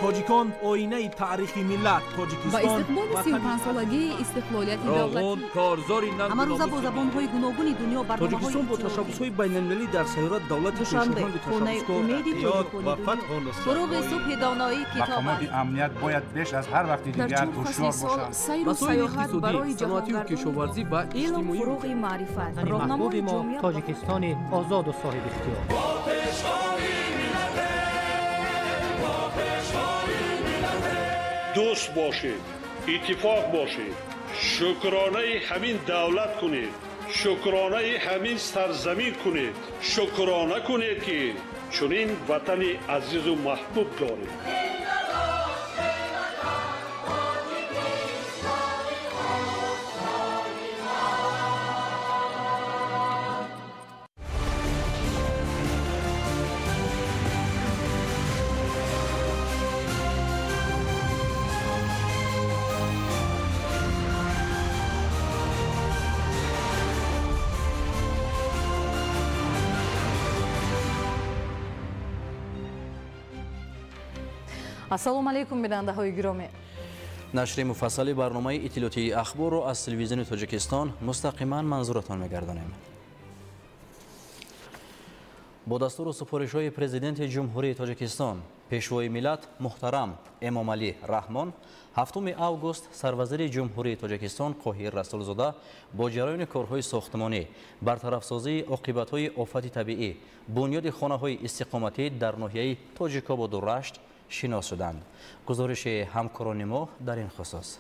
تاجیکان آینه تاریخی ملت تاجیکستان و استقبال 35 سالگی استقلالیت دولتی کارزاری اما روزا با زبان‌های گوناگون دنیا تاجیکستان با تشبس‌های بین‌المللی در سیارات دولت پیشروان تشبسکار و فتح فروغ صبح دانایی کتاب امنیت باید بیش از هر وقت دیگر هوشیار باشند. سیر و سیاحت برای صنعتی و کشاورزی و علم فروغ معرفت راهنمای ما تاجیکستان آزاد و صاحب اختیار. دوست باشید، اتفاق باشید، شکرانه همین دولت کنید، شکرانه همین سرزمین کنید، شکرانه کنید که چنین وطن عزیز و محبوب دارید. ассалому алайкум бинандаҳои гиромӣ. нашри муфассали барномаи иттилоотии ахборро аз телевизиони тоҷикистон мустақиман манзуратон мегардонем. бо дастуру супоришҳои президенти ҷумҳурии тоҷикистон пешвои миллат муҳтарам эмомалӣ раҳмон 7 август сарвазири ҷумҳурии тоҷикистон қоҳир расулзода бо ҷараёни корҳои сохтмонӣ бартарафсозии оқибатҳои офати табиӣ бунёди хонаҳои истиқоматӣ дар ноҳияи тоҷикободу рашт шинос шуданд. гузориши ҳамкорони мо дар ин хусус.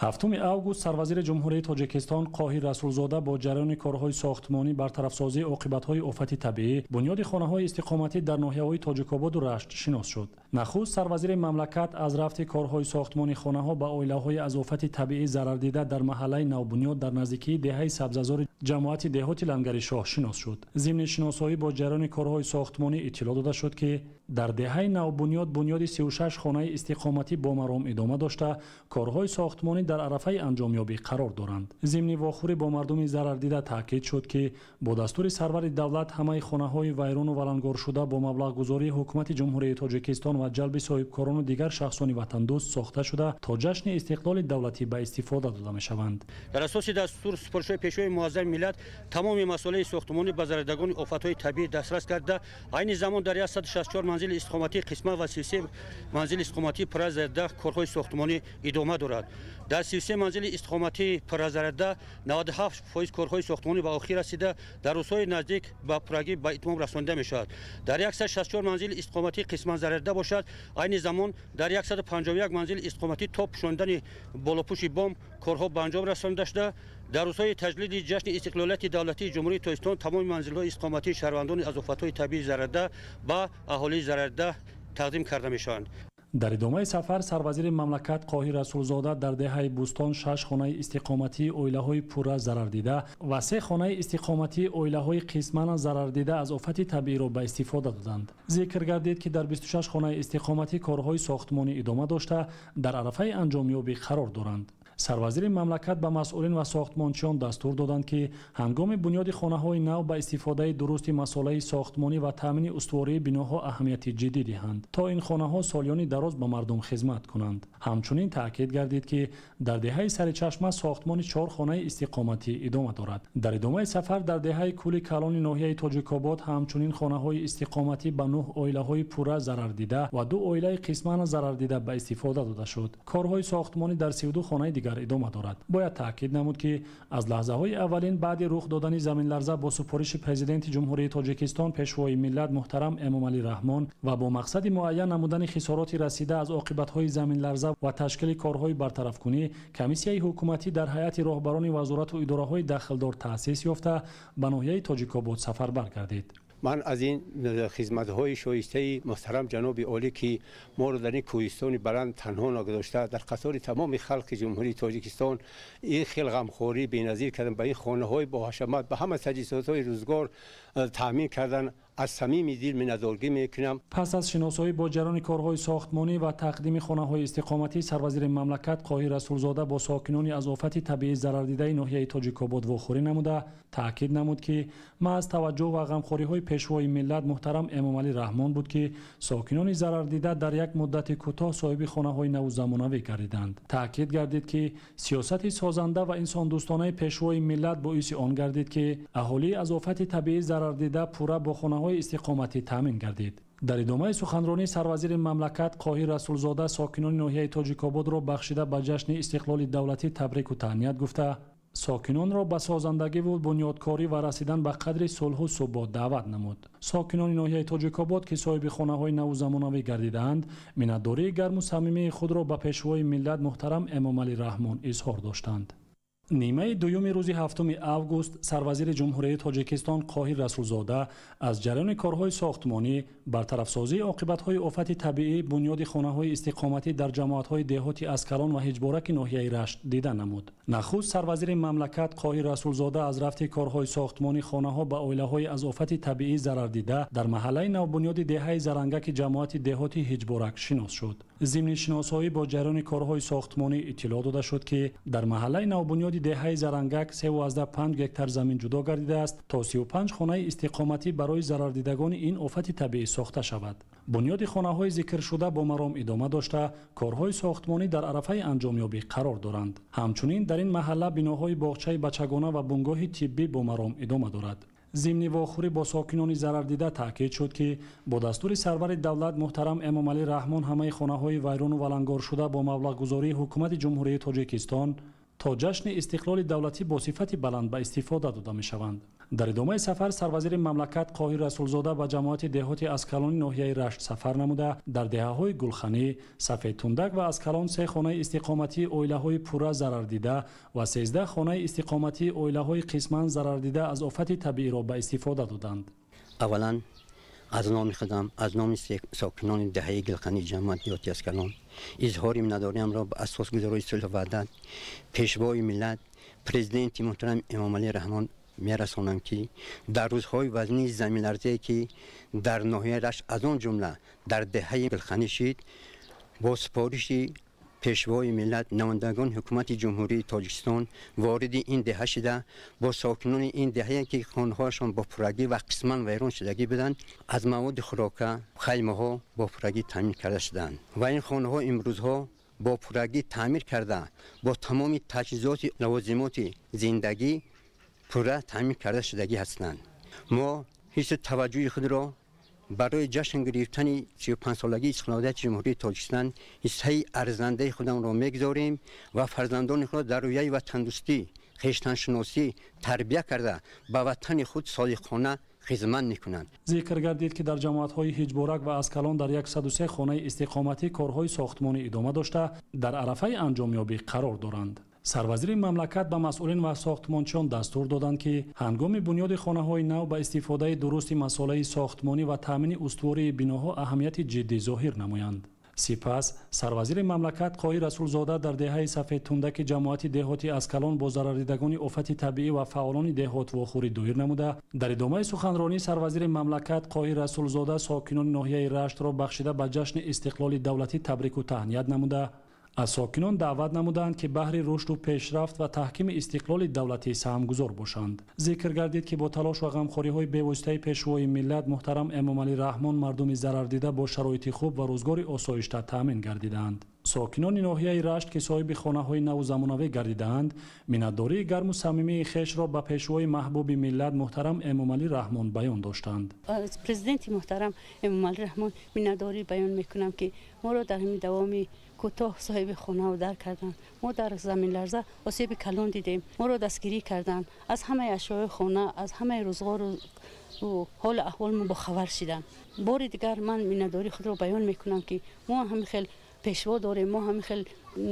7 август сарвазири ҷумҳурии тоҷикистон қоҳир расулзода бо ҷараёни корҳои сохтмонӣ бартарафсозии оқибатҳои офати табиӣ бунёди хонаҳои истиқоматӣ дар ноҳияҳои тоҷикободу рашт шинос шуд. нахуст сарвазири мамлакат аз рафти корҳои сохтмони хонаҳо ба оилаҳои аз офати табиӣ зарардида дар маҳаллаи навбунёд дар наздикии деҳаи сабзазори ҷамоати деҳоти лангаришоҳ шинос шуд. зимни шиносоӣ бо ҷараёни корҳои сохтмонӣ иттилоъ дода шуд ки дар деҳаи навбунёд бунёди 36 хонаи истиқоматӣ бомаром идома дошта корҳои сохтмонӣ дар арафаи анҷомёбӣ қарор доранд. зимни вохӯрӣ бо мардуми зарардида таъкид шуд ки бо дастури сарвари давлат ҳамаи хонаҳои вайрону валангоршуда бо маблағгузории ҳукумати ҷумҳурии тоҷикистон ва ҷалби соҳибкорону дигар шахсони ватандӯст сохта шуда то ҷашни истиқлоли давлатӣ ба истифода дода мешаванд. дар асоси дастур супоришҳои пешвои муаззами миллат тамоми масъулаи сохтмонӣ ба зарардагони офатҳои табиӣ дастрас карда айни замон дар 164 манзили истиқоматӣ қисман ва 33 манзили истиқоматӣ пурразарда корҳои сохтмонӣ идома дорад. дар 33 манзили истиқоматӣ пурразарда 97% корҳои сохтмонӣ ба охир расида дар рӯзҳои наздик ба пуррагӣ ба итмом расонида мешавад. дар 164 манзили истиқоматӣ қисман зарарда бошад. айни замон дар 151 манзили истиқоматӣ то пӯшондани болопӯши бом корҳо ба анҷом расонида шуда дар рӯзҳои таҷлили ҷашни истиқлолияти давлатии ҷумҳурии тоҷикистон тамоми манзилҳои истиқоматии шаҳрвандони аз офатҳои табиӣ зарарда ба аҳолии зарарда тақдим карда мешаванд. дар идомаи сафар сарвазири мамлакат қоҳир расулзода дар деҳаи бӯстон 6 хонаи истиқоматии оилаҳои пурра зарардида ва 3 хонаи истиқоматии оилаҳои қисман зарардида аз офати табииро ба истифода доданд. зикр гардид ки дар 26 хонаи истиқоматӣ корҳои сохтмонӣ идома дошта дар арафаи анҷомёбӣ қарор доранд. сарвазири мамлакат ба масъулин ва сохтмончиён дастур доданд ки ҳангоми бунёди хонаҳои нав ба истифодаи дурусти масъулаи сохтмонӣ ва таъмини устувории биноҳо аҳамияти ҷиддӣ диҳанд то ин хонаҳо солиёни дароз ба мардум хизмат кунанд. ҳамчунин таъкид гардид ки дар деҳаи саричашма сохтмони 4 хонаи истиқоматӣ идома дорад. дар идомаи сафар дар деҳаи кӯли калони ноҳияи тоҷикобод ҳамчунин хонаҳои истиқоматӣ ба 9 оилаҳои пурра зарардида ва 2 оилаи қисман зарардида ба истифода дода шуд. корҳои сохтмонӣ дар 32 хонаи дигар идома дорад. бояд таъкид намуд ки аз лаҳзаҳои аввалин баъди рух додани заминларза бо супориши президенти ҷумҳурии тоҷикистон пешвои миллат муҳтарам эмомалӣ раҳмон ва бо мақсади муайян намудани хисороти расида аз оқибатҳои заминларза ва ташкили корҳои бартарафкунӣ комиссияи ҳукуматӣ дар ҳайати роҳбарони вазорату идораҳои дахлдор таъсис ёфта ба ноҳияи тоҷикобод сафарбар гардид. من از این خدمت‌های شایسته محترم جناب عالی که ما رو در این کوهستان بلند تنها نگذاشته در قطار تمام خلق جمهوری تاجیکستان این خیلی غمخواری بی‌نظیر کردن به این خانه‌های با حشمت به همه تجهیزات‌های روزگار تامین کردن از صمیم دل منظورگی میکنم. پس از شناسایی با جریان کارهای ساختمانی و تقدیم خانه‌های استقامتی، سروزیر مملکت قاهی رسولزاده با ساکنان از آفت طبیعی ضرر دیده ناحیه تاجیک‌آباد واخوری نموده تاکید نمود که محض توجه و غمخوری‌های پیشوای ملت محترم امامعلی رحمان بود که ساکنان ضرر دیده در یک مدت کوتاه صاحب خانه‌های نو و زمانوی گردیدند. تاکید گردید که سیاست سازنده و انسان دوستانه پیشوای ملت باعث آن گردید که اهالی از آفت طبیعی ضرر دیده پورا با خانه‌های استقامتی تامین گردید. در ادامه سخنرانی سروزیر مملکت قاهی رسولزاده ساکنان ناحیه تاجیک‌آباد را بخشیده به جشن استقلال دولتی تبریک و تهنیت گفته ساکنان را به سازندگی و بنیادکاری و رسیدن به قدر صلح و ثبات دعوت نمود. ساکنان ناحیه تاجیک‌آباد که صاحب خانه‌های نو زمانوی گردیدند، منتداری گرم و صمیمی خود را به پیشوای ملت محترم امامعلی رحمان اظهار داشتند. نیمه دوم روز هفتم اوگوست سروزیر جمهوری تاجیکستان قاهی رسولزاده از جریان کارهای ساختمانی برطرفسازی عاقبت‌های آفت طبیعی بنیاد خانه‌های استقامتی در جماعت‌های دهاتی اسکلان و هجبارک ناحیه رشت دیده نمود. نخست سروزیر مملکت قاهی رسولزاده از رفت کارهای ساختمانی خانه‌ها به عائله‌های از آفت طبیعی ضرر دیده در محله نوبنیاد دهه زرنگک جماعت دهاتی هجبارک شناس شد. ضمن شناسایی با جریان کارهای ساختمانی اطلاع داده شد که در محله نوبنیاد دهه زرنگک 3.5 هکتار زمین جدا گردیده است تا 35 خانه استقامتی برای ضرر دیدگان این آفت طبیعی ساخته شود. بنیاد خانه‌های ذکر شده با مرام ادامه داشته کارهای ساختمانی در عرفه انجامیابی قرار دارند. همچنین در این محله بناهای باغچه بچگانه و بنگاه طبی با مرام ادامه دارد. ضمن واخوری با ساکنان ضرر دیده تاکید شد که با دستور سرور دولت محترم امامعلی رحمان همه خانه‌های ویران و ولنگار شده با مبلغ گذاری حکومت جمهوری تاجیکستان تا جشن استقلال دولتی با صفت بلند به استفاده داده می شوند. در ادامه سفر سروزیر مملکت قاهی رسولزاده به جماعت دهاتی اسکلان ناحیه رشت سفر نموده در دهه‌های گلخانی، سفید تندک و اسکلان 3 خانه استقامتی عائله‌های پورا ضرر دیده و 13 خانه استقامتی عائله‌های قسماً ضرر دیده از آفت طبیعی را به استفاده دادند. اولا از نام خودم از نام ساکنان دهه گلخانی جماعت دهاتی اسکلان اظهار میناداریم را به اساس گذاری صلح و وحدت پیشوای ملت پرزیدنت محترم امامعلی رحمان میرسانم که در روزهای وزنی زمین لرزه‌ای که در ناحیه رشت از آن جمله در دهه گلخانی شد با سپارش پیشوای ملت نمایندگان حکومت جمهوری تاجیکستان وارد این دهه شده با ساکنان این دهه که خانه‌هاشان با پرگی و قسماً ویران شدگی بودند از مواد خوراکه خیمه‌ها با پرگی تامین کرده شدند و این خانه‌ها امروزها با پرگی تعمیر کرده با تمام تجهیزات لوازمات زندگی پورا تامین کرده شدگی هستند. ما هیچ توجه خود را برای جشن گرفتن 35 سالگی استقلال جمهوری تاجیکستان حصه ارزنده خودم را میگذاریم و فرزندان خود در رویه و تندرستی خویشتن شناسی تربیت کرده به وطن خود صادقانه خدمت میکنند. ذکر گردید که در جماعت‌های هجبارک و اسکلان در 103 خانه استقامتی کارهای ساختمانی ادامه داشته در عرفه انجامیابی قرار دارند. سروزیر مملکت به مسئولین و ساختمانچیان دستور دادند که هنگام بنیاد خانه‌های نو به استفاده درست مسائل ساختمانی و تامین استواری بناها اهمیت جدی ظاهر نمایند. سپس سروزیر مملکت قاهی رسولزاده در دهه سفید تندک جماعت دهاتی اسکلان با ضرر دیدگان آفت طبیعی و فعالان دهات واخوری دایر نموده در ادامه سخنرانی سروزیر مملکت قاهی رسولزاده ساکنان ناحیه رشت را بخشیده به جشن استقلال دولتی تبریک و تهنیت نموده از ساکنان دعوت نمودند که بهر رشد و پیشرفت و تحکیم استقلال دولتی سهمگذار باشند. ذکر گردید که با تلاش و غمخوری‌های بی‌واسطه پیشوای ملت محترم امامعلی رحمان مردم ضرر دیده با شرایط خوب و روزگار آسایش‌تر تامین گردیدند. ساکنان ناحیه رشت که صاحب خانه‌های نو زمانوی گردیدند، منتداری گرم و صمیمی خویش را به پیشوای محبوب ملت محترم امامعلی رحمان بیان داشتند. از پرزیدنت محترم امامعلی رحمان منتداری بیان میکنم که ما را در همین دوام کوتاه صاحب خانه و در کردند. ما در زمین لرزه آسیب کلان دیدیم. ما را دستگیری کردند. از همه اشیاء خانه، از همه روزگار و حال احوال ما با خبر شدند. بار دیگر من منتداری خود را بیان میکنم که ما هم خیلی پیشوا داریم، ما هم خیلی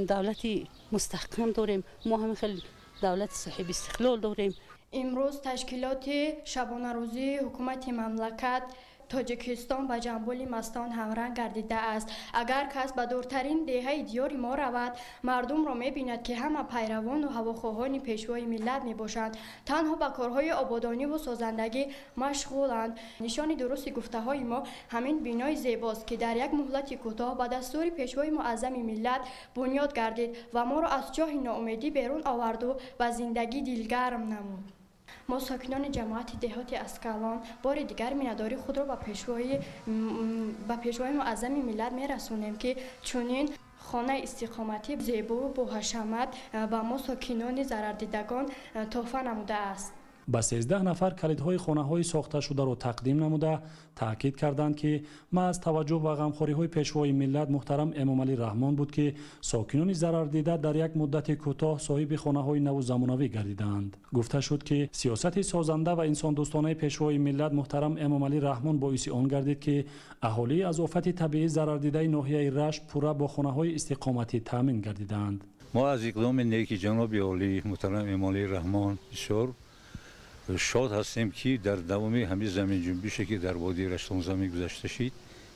دولتی مستحکم داریم، ما هم خیلی دولت صاحب استقلال داریم. امروز تشکیلات شبانه روزی حکومت مملکت تاجیکستان به جنبال مستان همرنگ گردیده است. اگر کس به دورترین دهه دیار ما رود، مردم را می‌بیند که همه پیروان و هواخواهان پیشوای ملت میباشند. تنها به کارهای آبادانی و سازندگی مشغولند. نشان درست گفته‌های ما همین بینای زیباست که در یک مهلت کوتاه به دستور پیشوای معظم ملت بنیاد گردید و ما را از چاه ناامیدی بیرون آورد و به زندگی دلگرم نمود. ما ساکنان جماعت دهات اسکالان بار دیگر مینداری خود را به پیشوای معظم ملت میرسونیم که چنین خانه استقامتی زیبا و با حشمت به ما ساکنان ضرردیدگان تحفه نموده است. با 13 نفر کلیدهای خانه‌های ساخته شده را تقدیم نموده تاکید کردند که محض توجه و غمخوری‌های پیشوای ملت محترم امامعلی رحمان بود که ساکنان ضرر دیده در یک مدت کوتاه صاحب خانه‌های نو و زمانوی گردیدند. گفته شد که سیاست سازنده و انسان دوستانه پیشوای ملت محترم امامعلی رحمان باعث آن گردید که اهالی از آفت طبیعی ضرر دیده ناحیه رشت پورا با خانه‌های استقامتی تامین گردیدند. ما از اقدام نیک جناب عالی محترم امامعلی رحمان بسیار شاد هستیم که در دوام همین زمین جنبشی که در وادی رشت زمین گذشته شد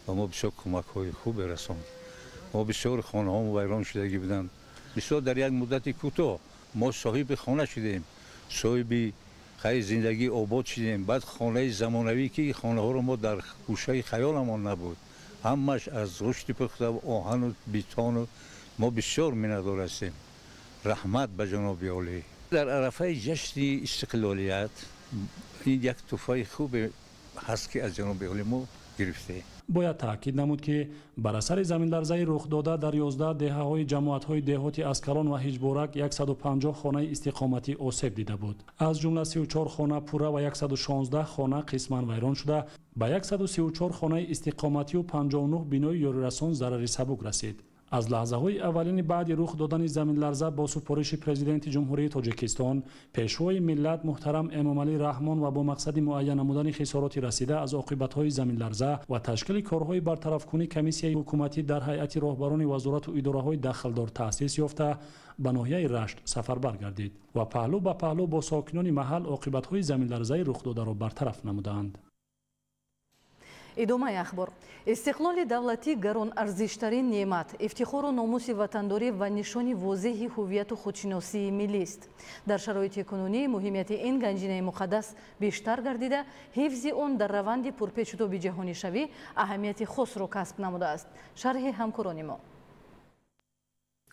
و ما بسیار کمک های خوب رساند. ما بسیار خانه ها ویران شدگی بودند. بسیار در یک مدت کوتاه ما صاحب خانه شدیم، صاحب خیلی زندگی آباد شدیم. بعد خانه زمانوی که خانه ها رو ما در گوشه خیالمان نبود، همش از رشد پخته و آهن و بیتان و ما بسیار منتظر هستیم. رحمت به جناب عالی. در عرفه جشن استقلالیت این یک تحفه خوب هست که از جناب عالی ما گرفته. باید تاکید نمود که بر اثر زمین لرزه رخ داده در 11 دهه‌های جماعت‌های دهاتی اسکالان و هیچبورک 150 خانه استقامتی آسیب دیده بود. از جمله 34 خانه پورا و 116 خانه قسماً ویران شده، به 134 خانه استقامتی و 59 بینای یارورسان ضرر سبک رسید. از لحظه‌های اولین بعد رخ دادن زمین لرزه با سفارش پرزیدنت جمهوری تاجیکستان، پیشوای ملت محترم امامعلی رحمان و با مقصد معین نمودن خسارات رسیده از عاقبت‌های زمین لرزه و تشکیل کارهای برطرف کنی کمیسیای حکومتی در هیئت راهبران وزارت و اداره‌های داخلدار تأسیس یافته به ناحیه رشت سفربر گردید و پهلو به پهلو با ساکنان محل عاقبت‌های زمین لرزه رخ داده را برطرف نمودند. идомаи ахбор. истиқлоли давлатӣ гаронарзиштарин неъмат, ифтихору номуси ватандорӣ ва нишони возеҳи ҳувияту худшиносии миллист. дар шароити кунунӣ муҳимияти ин ганҷинаи муқаддас бештар гардида, ҳифзи он дар раванди пурпечутоби ҷаҳонишавӣ аҳамияти хосро касб намудааст. шарҳи ҳамкорони мо.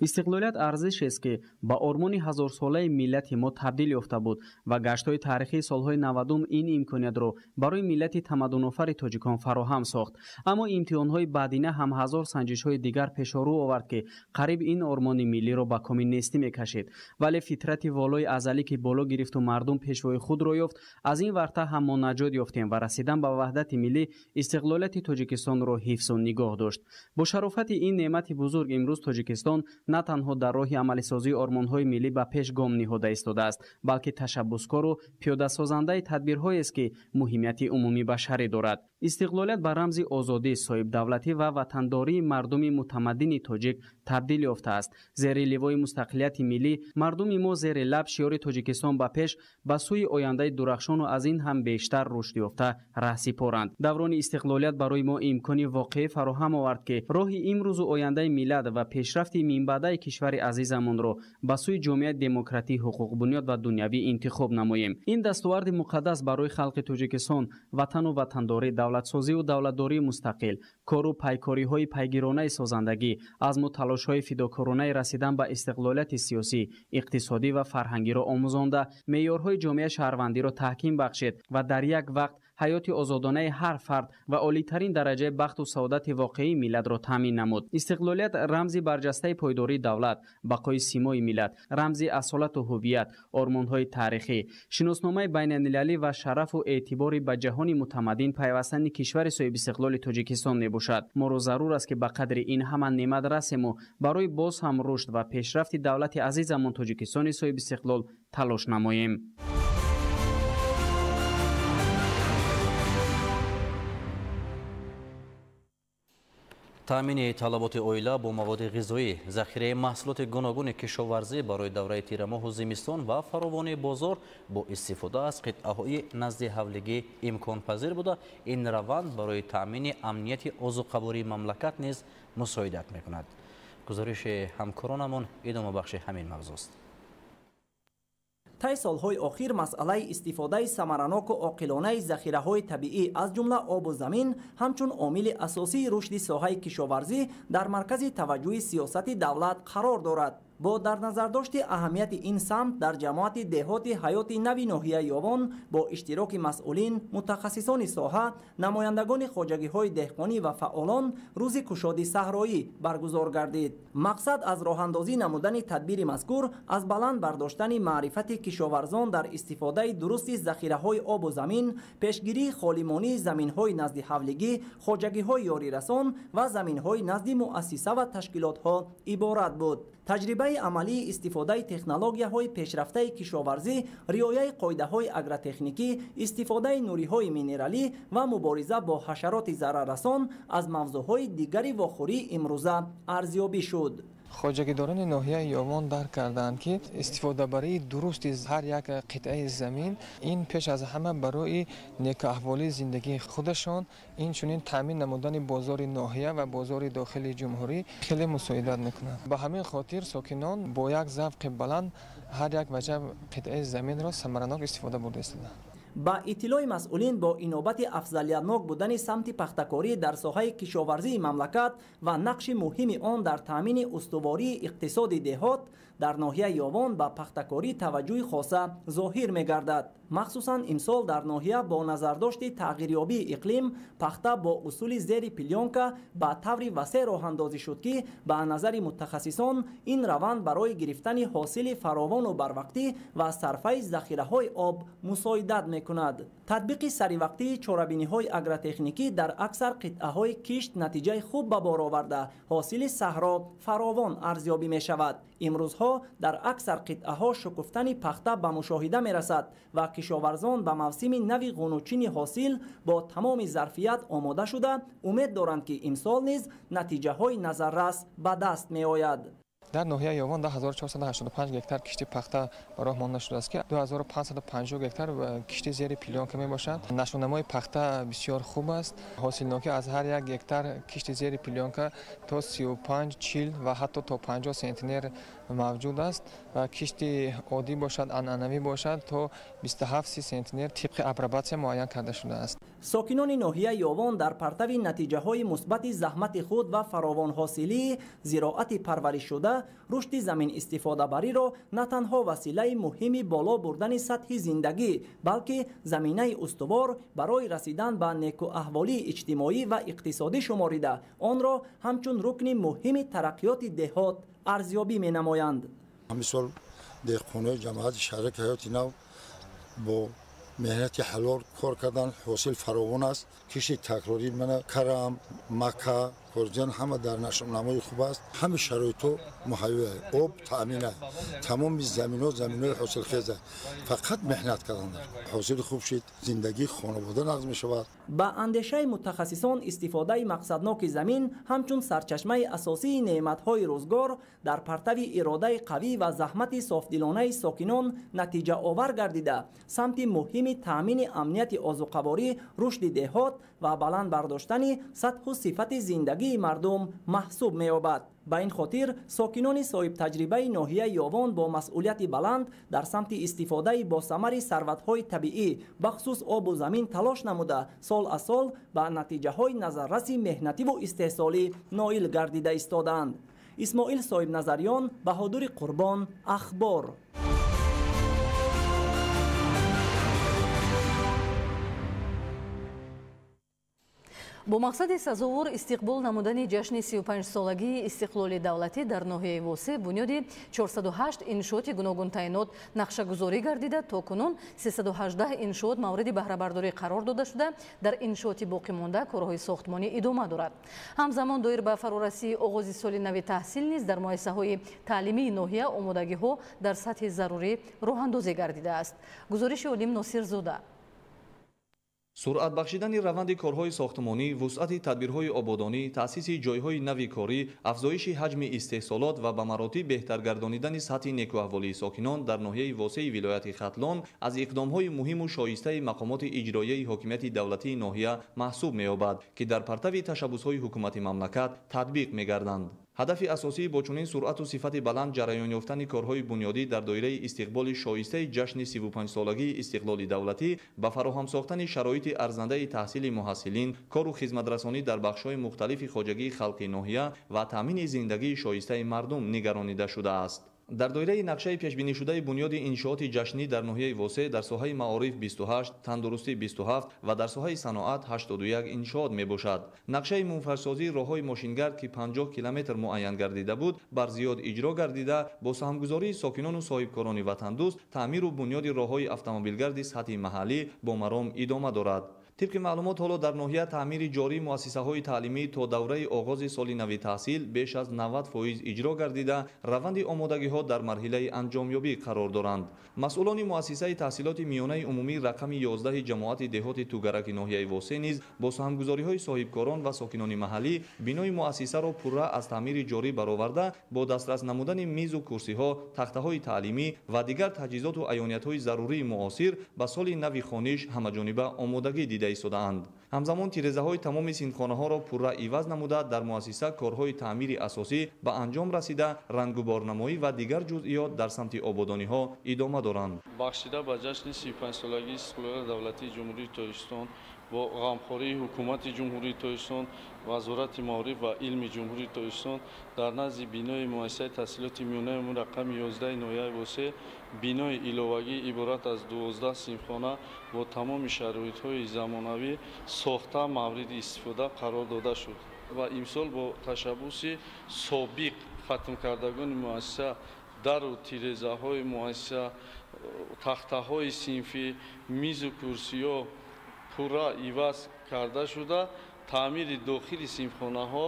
истиқлолият арзишест ки ба ормони ҳазорсолаи миллати мо табдил ёфта буд ва гаштҳои таърихии солҳои 90 ин имкониятро барои миллати тамаддунофари тоҷикон фароҳам сохт. аммо имтиҳонҳои баъдина ҳам ҳазор санҷишҳои дигар пешорӯ овард ки қариб ин ормони миллиро ба коми нестӣ мекашид. вале фитрати волои азалӣ ки боло гирифту мардум пешвои худро ёфт, аз ин варта ҳам мо наҷот ёфтем ва расидан ба ваҳдати миллӣ истиқлолияти тоҷикистонро ҳифзу нигоҳ дошт. бо шарофати ин неъмати бузург имрӯз тоҷикистон на танҳо дар роҳи амалисозии ормонҳои миллӣ ба пеш гом ниҳода истодааст, балки ташаббускору пиёдасозандаи тадбирҳоест ки муҳимияти умумӣ башарӣ дорад. истиқлолият ба рамзи озодӣ, соҳибдавлатӣ ва ватандории мардуми мутамаддини тоҷик табдил ёфтааст. зери ливои мустақилияти миллӣ мардуми мо зери лаб шиёри тоҷикистон ба пеш ба сӯи ояндаи дурахшону аз ин ҳам бештар рушд ёфта раҳ сипоранд. даврони истиқлолият барои мо имкони воқеӣ фароҳам овард ки роҳи имрӯзу ояндаи миллат ва пешрафти минбаъдаи кишвари азизамонро ба сӯи ҷомеаи демократӣ, ҳуқуқбунёд ва дунявӣ интихоб намоем. ин дастоварди муқаддас барои халқи тоҷикистон, ватану ватандорӣ, давлатсозиву давлатдории мустақил, кору пайкориҳои пайгиронаи созандагӣ, азму талошҳои фидокоронаи расидан ба истиқлолияти сиёсӣ, иқтисодӣ ва фарҳангиро омӯзонда, меъёрҳои ҷомеаи шаҳрвандиро таҳким бахшед ва дар як вақт ҳаёти озодонаи ҳар фард ва олитарин дараҷаи бахту саодати воқеии миллатро таъмин намуд. истиқлолият рамзи барҷастаи пойдории давлат, бақои симои миллат, рамзи асолату ҳувият, ормонҳои таърихӣ, шиносномаи байналмилалӣ ва шарафу эътибори ба ҷаҳони мутамаддин пайвастани кишвари соҳибистиқлоли тоҷикистон мебошад. моро зарур аст ки ба қадри ин ҳама неъмат расему барои боз ҳам рушд ва пешрафти давлати азизамон тоҷикистони соҳибистиқлол талош намоем. تامین طلبات اویلا با مواد غذایی، ذخیره محصولات گوناگون کشاورزی برای دوره تیر ماه و زمستان و فراوانی بازار با استفاده از قطعه‌های نزد حولگی امکان پذیر بوده. این روند برای تامین امنیت عضوقباری مملکت نیز مساعدت میکند. گزارش همکارانمون ادامه بخش همین موضوع است. طی سالهای اخیر مسئله استفاده ثمرناک و عاقلانه ذخیره‌های طبیعی از جمله آب و زمین همچون عامل اساسی رشد ساحه کشاورزی در مرکز توجه سیاست دولت قرار دارد. با در نظر داشت اهمیت این سمت در جماعت دهات حیات نوی ناحیه یاوان با اشتراک مسئولین، متخصصان ساحه، نمایندگان خواجگی‌های دهقانی و فعالان روز کشادی صحرایی برگزار گردید. مقصد از راه اندازی نمودن تدبیر مذکور از بلند برداشتن معرفت کشاورزان در استفاده درست ذخیره‌های آب و زمین، پیشگیری خالیمانی زمین‌های نزد حولگی، خواجگی‌های یاری رسان و زمین‌های نزد مؤسسه و تشکیلات‌ها عبارت بود. تجربه عملی استفاده تکنولوژی‌های پیشرفته کشاورزی، رعایت قاعده‌های اگرتکنیکی، استفاده نوری‌های مینرالی و مبارزه با حشرات ضرررسان از موضوع‌های دیگری واخوری امروزه ارزیابی شد. خواجگیداران ناحیه یاوان درک کردند که استفاده برای درست از هر یک قطعه زمین این پیش از همه برای نیک احوالی زندگی خودشان این چنین تامین نمودن بازار ناحیه و بازار داخلی جمهوری خیلی مساعدت میکنند. به همین خاطر ساکنان با یک ذوق بلند هر یک وجب قطعه زمین را ثمرناک استفاده برده هستند. با اطلاع مسئولین با اینوبت افضلیتناک بودن سمت پختکاری در ساحه کشاورزی مملکت و نقش مهم آن در تامین استواری اقتصاد دهات در ناحیه یاوان با پختکاری توجه خاصه ظاهر می‌گردد. مخصوصاً امسال در ناحیه با نظر داشت تغییریابی اقلیم پخته با اصول زیر پیلیانکا با طور وسیع راه اندازی شد که به نظر متخصصان این روند برای گرفتن حاصل فراوان و بروقتی و صرفه ذخیره‌های آب مساعدت می‌کند. تطبیق سریع چاره‌بینی‌های اگرتکنیکی در اکثر قطعه‌های کشت نتیجه خوب به بار آورده حاصل صحرا فراوان ارزیابی می‌شود. امروزها در اکثر قطعه‌ها شکفتن پخته به مشاهده می‌رسد و کشاورزان به موسم نوی غنوچین حاصل با تمام ظرفیت آماده شده امید دارند که امسال نیز نتیجه‌های نظررس به دست می‌آید. در ناحیه یاوان 10485 گکتار کشتی پخته راه مانده شده است که 2550 گکتار کشتی زیر پیلیانکا می باشد. نشونمای پخته بسیار خوب است. حاصلناکی از هر یک گکتار کشتی زیر پیلیانکا تا 35 40 و حتی تا 50 سانتی موجود است و کشتی عادی باشد عنعنوی باشد تا 27 سانتی طبق اپروباسیون معین کرده شده است. ساکنان ناحیه یاوان در پرتو نتیجه‌های مثبت زحمت خود و فراوان حاصلی زراعت پرورش شده رشد زمین استفاده بری را نه تنها وسیله مهمی بالا بردن سطح زندگی بلکه زمینه استوار برای رسیدن به نیک و احوالی اجتماعی و اقتصادی شماریده آن را همچون رکن مهم ترقیات دهات ارزیابی می نمایند. امسال دهقان‌های جماعت شهرک حیات نو با مهنت حلال کار کردن حاصل فراوان است. کشتی تکراری من کرم مکه کورجن همه در نشونامای خوب است. همه شرایطو مهیا آب تامینه تمام زمین‌های حاصل خیزه فقط مهنت کردن حاصل خوب شد زندگی خانواده نقض می شود. با اندیشه متخصصان استفاده مقصدناک زمین همچون سرچشمه اساسی نعمت‌های روزگار در پرتو اراده قوی و زحمت صافدلانه ساکنان نتیجه آور گردیده سمت مهم تامین امنیت عضوقباری رشد دهات و بلند برداشتن سطح و صفت زندگی مردم محسوب می‌یابد. با این خاطر ساکنان صاحب تجربه ناحیه یاوان با مسئولیت بلند در سمت استفاده با ثمر ثروت‌های طبیعی بخصوص آب و زمین تلاش نموده سال از سال به نتیجه‌های نظررس مهنتی و استحصالی نائل گردیده ایستادند. اسماعیل صاحب نظریان، بهادر قربان، اخبار. با مقصد سزاوار استقبال نمودن جشن 35 سالگی استقلال دولتی در ناحیه واسع بنیاد 408 انشاءات گوناگون تعیینات نقشه‌گذاری گردیده تا کنون 318 انشاءات مورد بهره برداری قرار داده شده در انشاءات باقی مانده کارهای ساختمانی ادامه دارد. همزمان دایر به فرارسی آغاز سال نو تحصیل نیز در مؤسسه‌های تعلیمی ناحیه آمادگی‌ها در سطح ضروری راه اندازی گردیده است. گزارش علیم ناصر زاده. суръат бахшидани раванди корҳои сохтмонӣ, вусъати тадбирҳои ободонӣ, таъсиси ҷойҳои нави корӣ, афзоиши ҳаҷми истеҳсолот ва ба маротиб беҳтар гардонидани сатҳи некуаҳволии сокинон дар ноҳияи восеи вилояти Хатлон аз иқдомҳои муҳиму шоистаи мақомоти иҷроияи ҳокимияти давлатии ноҳия маҳсуб меёбад, ки дар партави ташаббусҳои ҳукумати мамлакат татбиқ мегарданд. ҳадафи асосӣ бо чунин суръату сифати баланд ҷараён ёфтани корҳои бунёдӣ дар доираи истиқболи шоистаи ҷашни 35-солагии истиқлоли давлатӣ ба фароҳам сохтани шароити арзандаи таҳсили муҳассилин, кору хизматрасонӣ дар бахшҳои мухталифи хоҷагии халқи ноҳия ва таъмини зиндагии шоистаи мардум нигаронида шудааст. дар доираи нақшаи пешбинишудаи бунёди иншооти ҷашнӣ дар ноҳияи восеъ дар соҳаи маориф 28, тандурустӣ 27 ва дар соҳаи саноат 81 иншоот мебошад. нақшаи мунфаршсозии роҳҳои мошингард ки 50 километр муайян гардида буд, бар зиёд иҷро гардида, бо саҳмгузории сокинону соҳибкорони ватандӯст таъмиру бунёди роҳҳои автомобилгарди сатҳи маҳаллӣ бо маром идома дорад. طبق معلومات ҳоло дар ноҳия таъмири ҷорӣ муассисаҳои таълимӣ то давраи оғози соли нави таҳсил беш аз 90% иҷро гардида, раванди омодагиҳо дар марҳилаи анҷомёбӣ қарор доранд. масъулони муассисаи таҳсилоти миёнаи умумии рақами 11 ҷамоати деҳоти тугараки ноҳияи восеъ низ бо саҳмгузориҳои соҳибкорон ва сокинони маҳаллӣ бинои муассисаро пурра аз таъмири ҷорӣ бароварда, бо дастрас намудани мизу курсиҳо, тахтаҳои таълимӣ ва дигар таҷҳизоту аёниятҳои зарурии муосир ба соли нави хониш ҳамаҷониба омодагӣ дида истодаанд. ҳамзамон тирезаҳои тамоми синфхонаҳоро пурра иваз намуда дар муассиса корҳои таъмири асосӣ ба анҷом расида, рангуборнамоӣ ва дигар ҷузъиёт дар самти ободониҳо идома доранд. бахшида ба ҷашни 35-солагии истиқлоли давлатии ҷумҳурии Тоҷикистон бо ғамхории ҳукумати ҷумҳурии Тоҷикистон, вазорати маориф ва илми ҷумҳурии Тоҷикистон дар назди бинои муассисаи таҳсилоти миёнаи умумӣ рақами 11 ноҳияи восеъ бинои иловагӣ иборат аз 12 синфхона бо тамоми шароитҳои замонавӣ сохта мавриди истифода қарор дода шуд ва имсол бо ташаббуси собиқ хатмкардагони муассиса дару тирезаҳои муассиса, тахтаҳои синфӣ, мизу курсиҳо пурра иваз карда шуда, таъмири дохили синфхонаҳо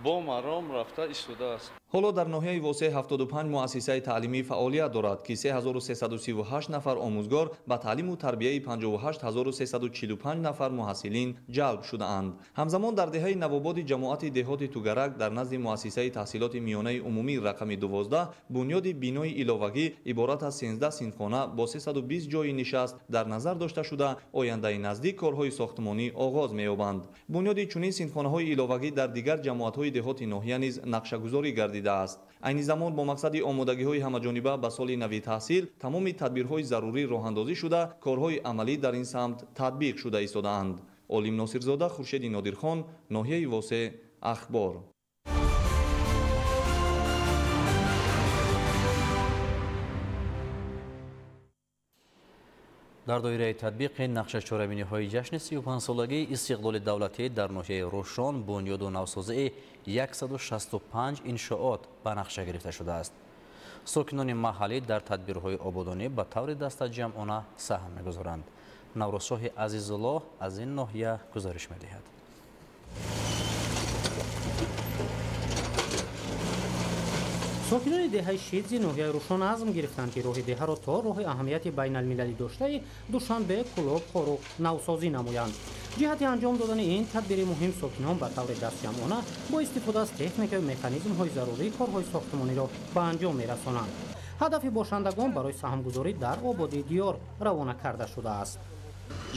бо маром рафта истодааст. ҳоло дар ноҳияи восеъ 75 муассисаи таълимӣ фаъолият дорад, ки 3338 нафар омӯзгор ба таълиму тарбияи 58345 нафар муҳассилин ҷалб шудаанд. ҳамзамон дар деҳаи навободи ҷамоати деҳоти тугарак дар назди муассисаи таҳсилоти миёнаи умумии рақами 12 бунёди бинои иловагӣ иборат аз 13 синфхона бо 320 ҷойи нишаст дар назар дошта шуда, ояндаи наздик корҳои сохтмонӣ оғоз меёбанд. бунёди чунин синфхонаҳои иловагӣ дар дигар ҷамоатҳои деҳоти ноҳия низ нақшагузорӣ гардида است. айни замон бо мақсади омодагиҳои ҳамаҷониба ба соли нави таҳсил тамоми тадбирҳои зарурӣ роҳандозӣ шуда, корҳои амалӣ дар ин самт татбиқ шуда истодаанд. олим носирзода, хуршеди нодирхон, ноҳияи восеъ, ахбор. дар доираи татбиқи нақшачорабиниҳои ҷашни 35-солагии истиқлоли давлатӣ дар ноҳияи Рӯшон бунёду навсозии 165 иншоот ба нақша гирифта шудааст. сокинони маҳаллӣ дар тадбирҳои ободонӣ ба таври дастаҷамъона саҳм мегузоранд. наврӯзшоҳи азизуллоҳ аз ин ноҳия гузориш медиҳад. сокинони деҳаи Шидзи ноҳияи Рӯшон азм гирифтанд, ки роҳи деҳаро то роҳи аҳамияти байналмилалӣ доштаи Душанбе, Кӯлоб, Хоруқ навсозӣ намоянд. ҷиҳати анҷом додани ин тадбири муҳим сокинон ба таври дастҷамъона бо истифода аз техникаю механизмҳои зарурии корҳои сохтмониро ба анҷом мерасонанд. ҳадафи бошандагон барои саҳмгузорӣ дар ободии диёр равона карда шудааст.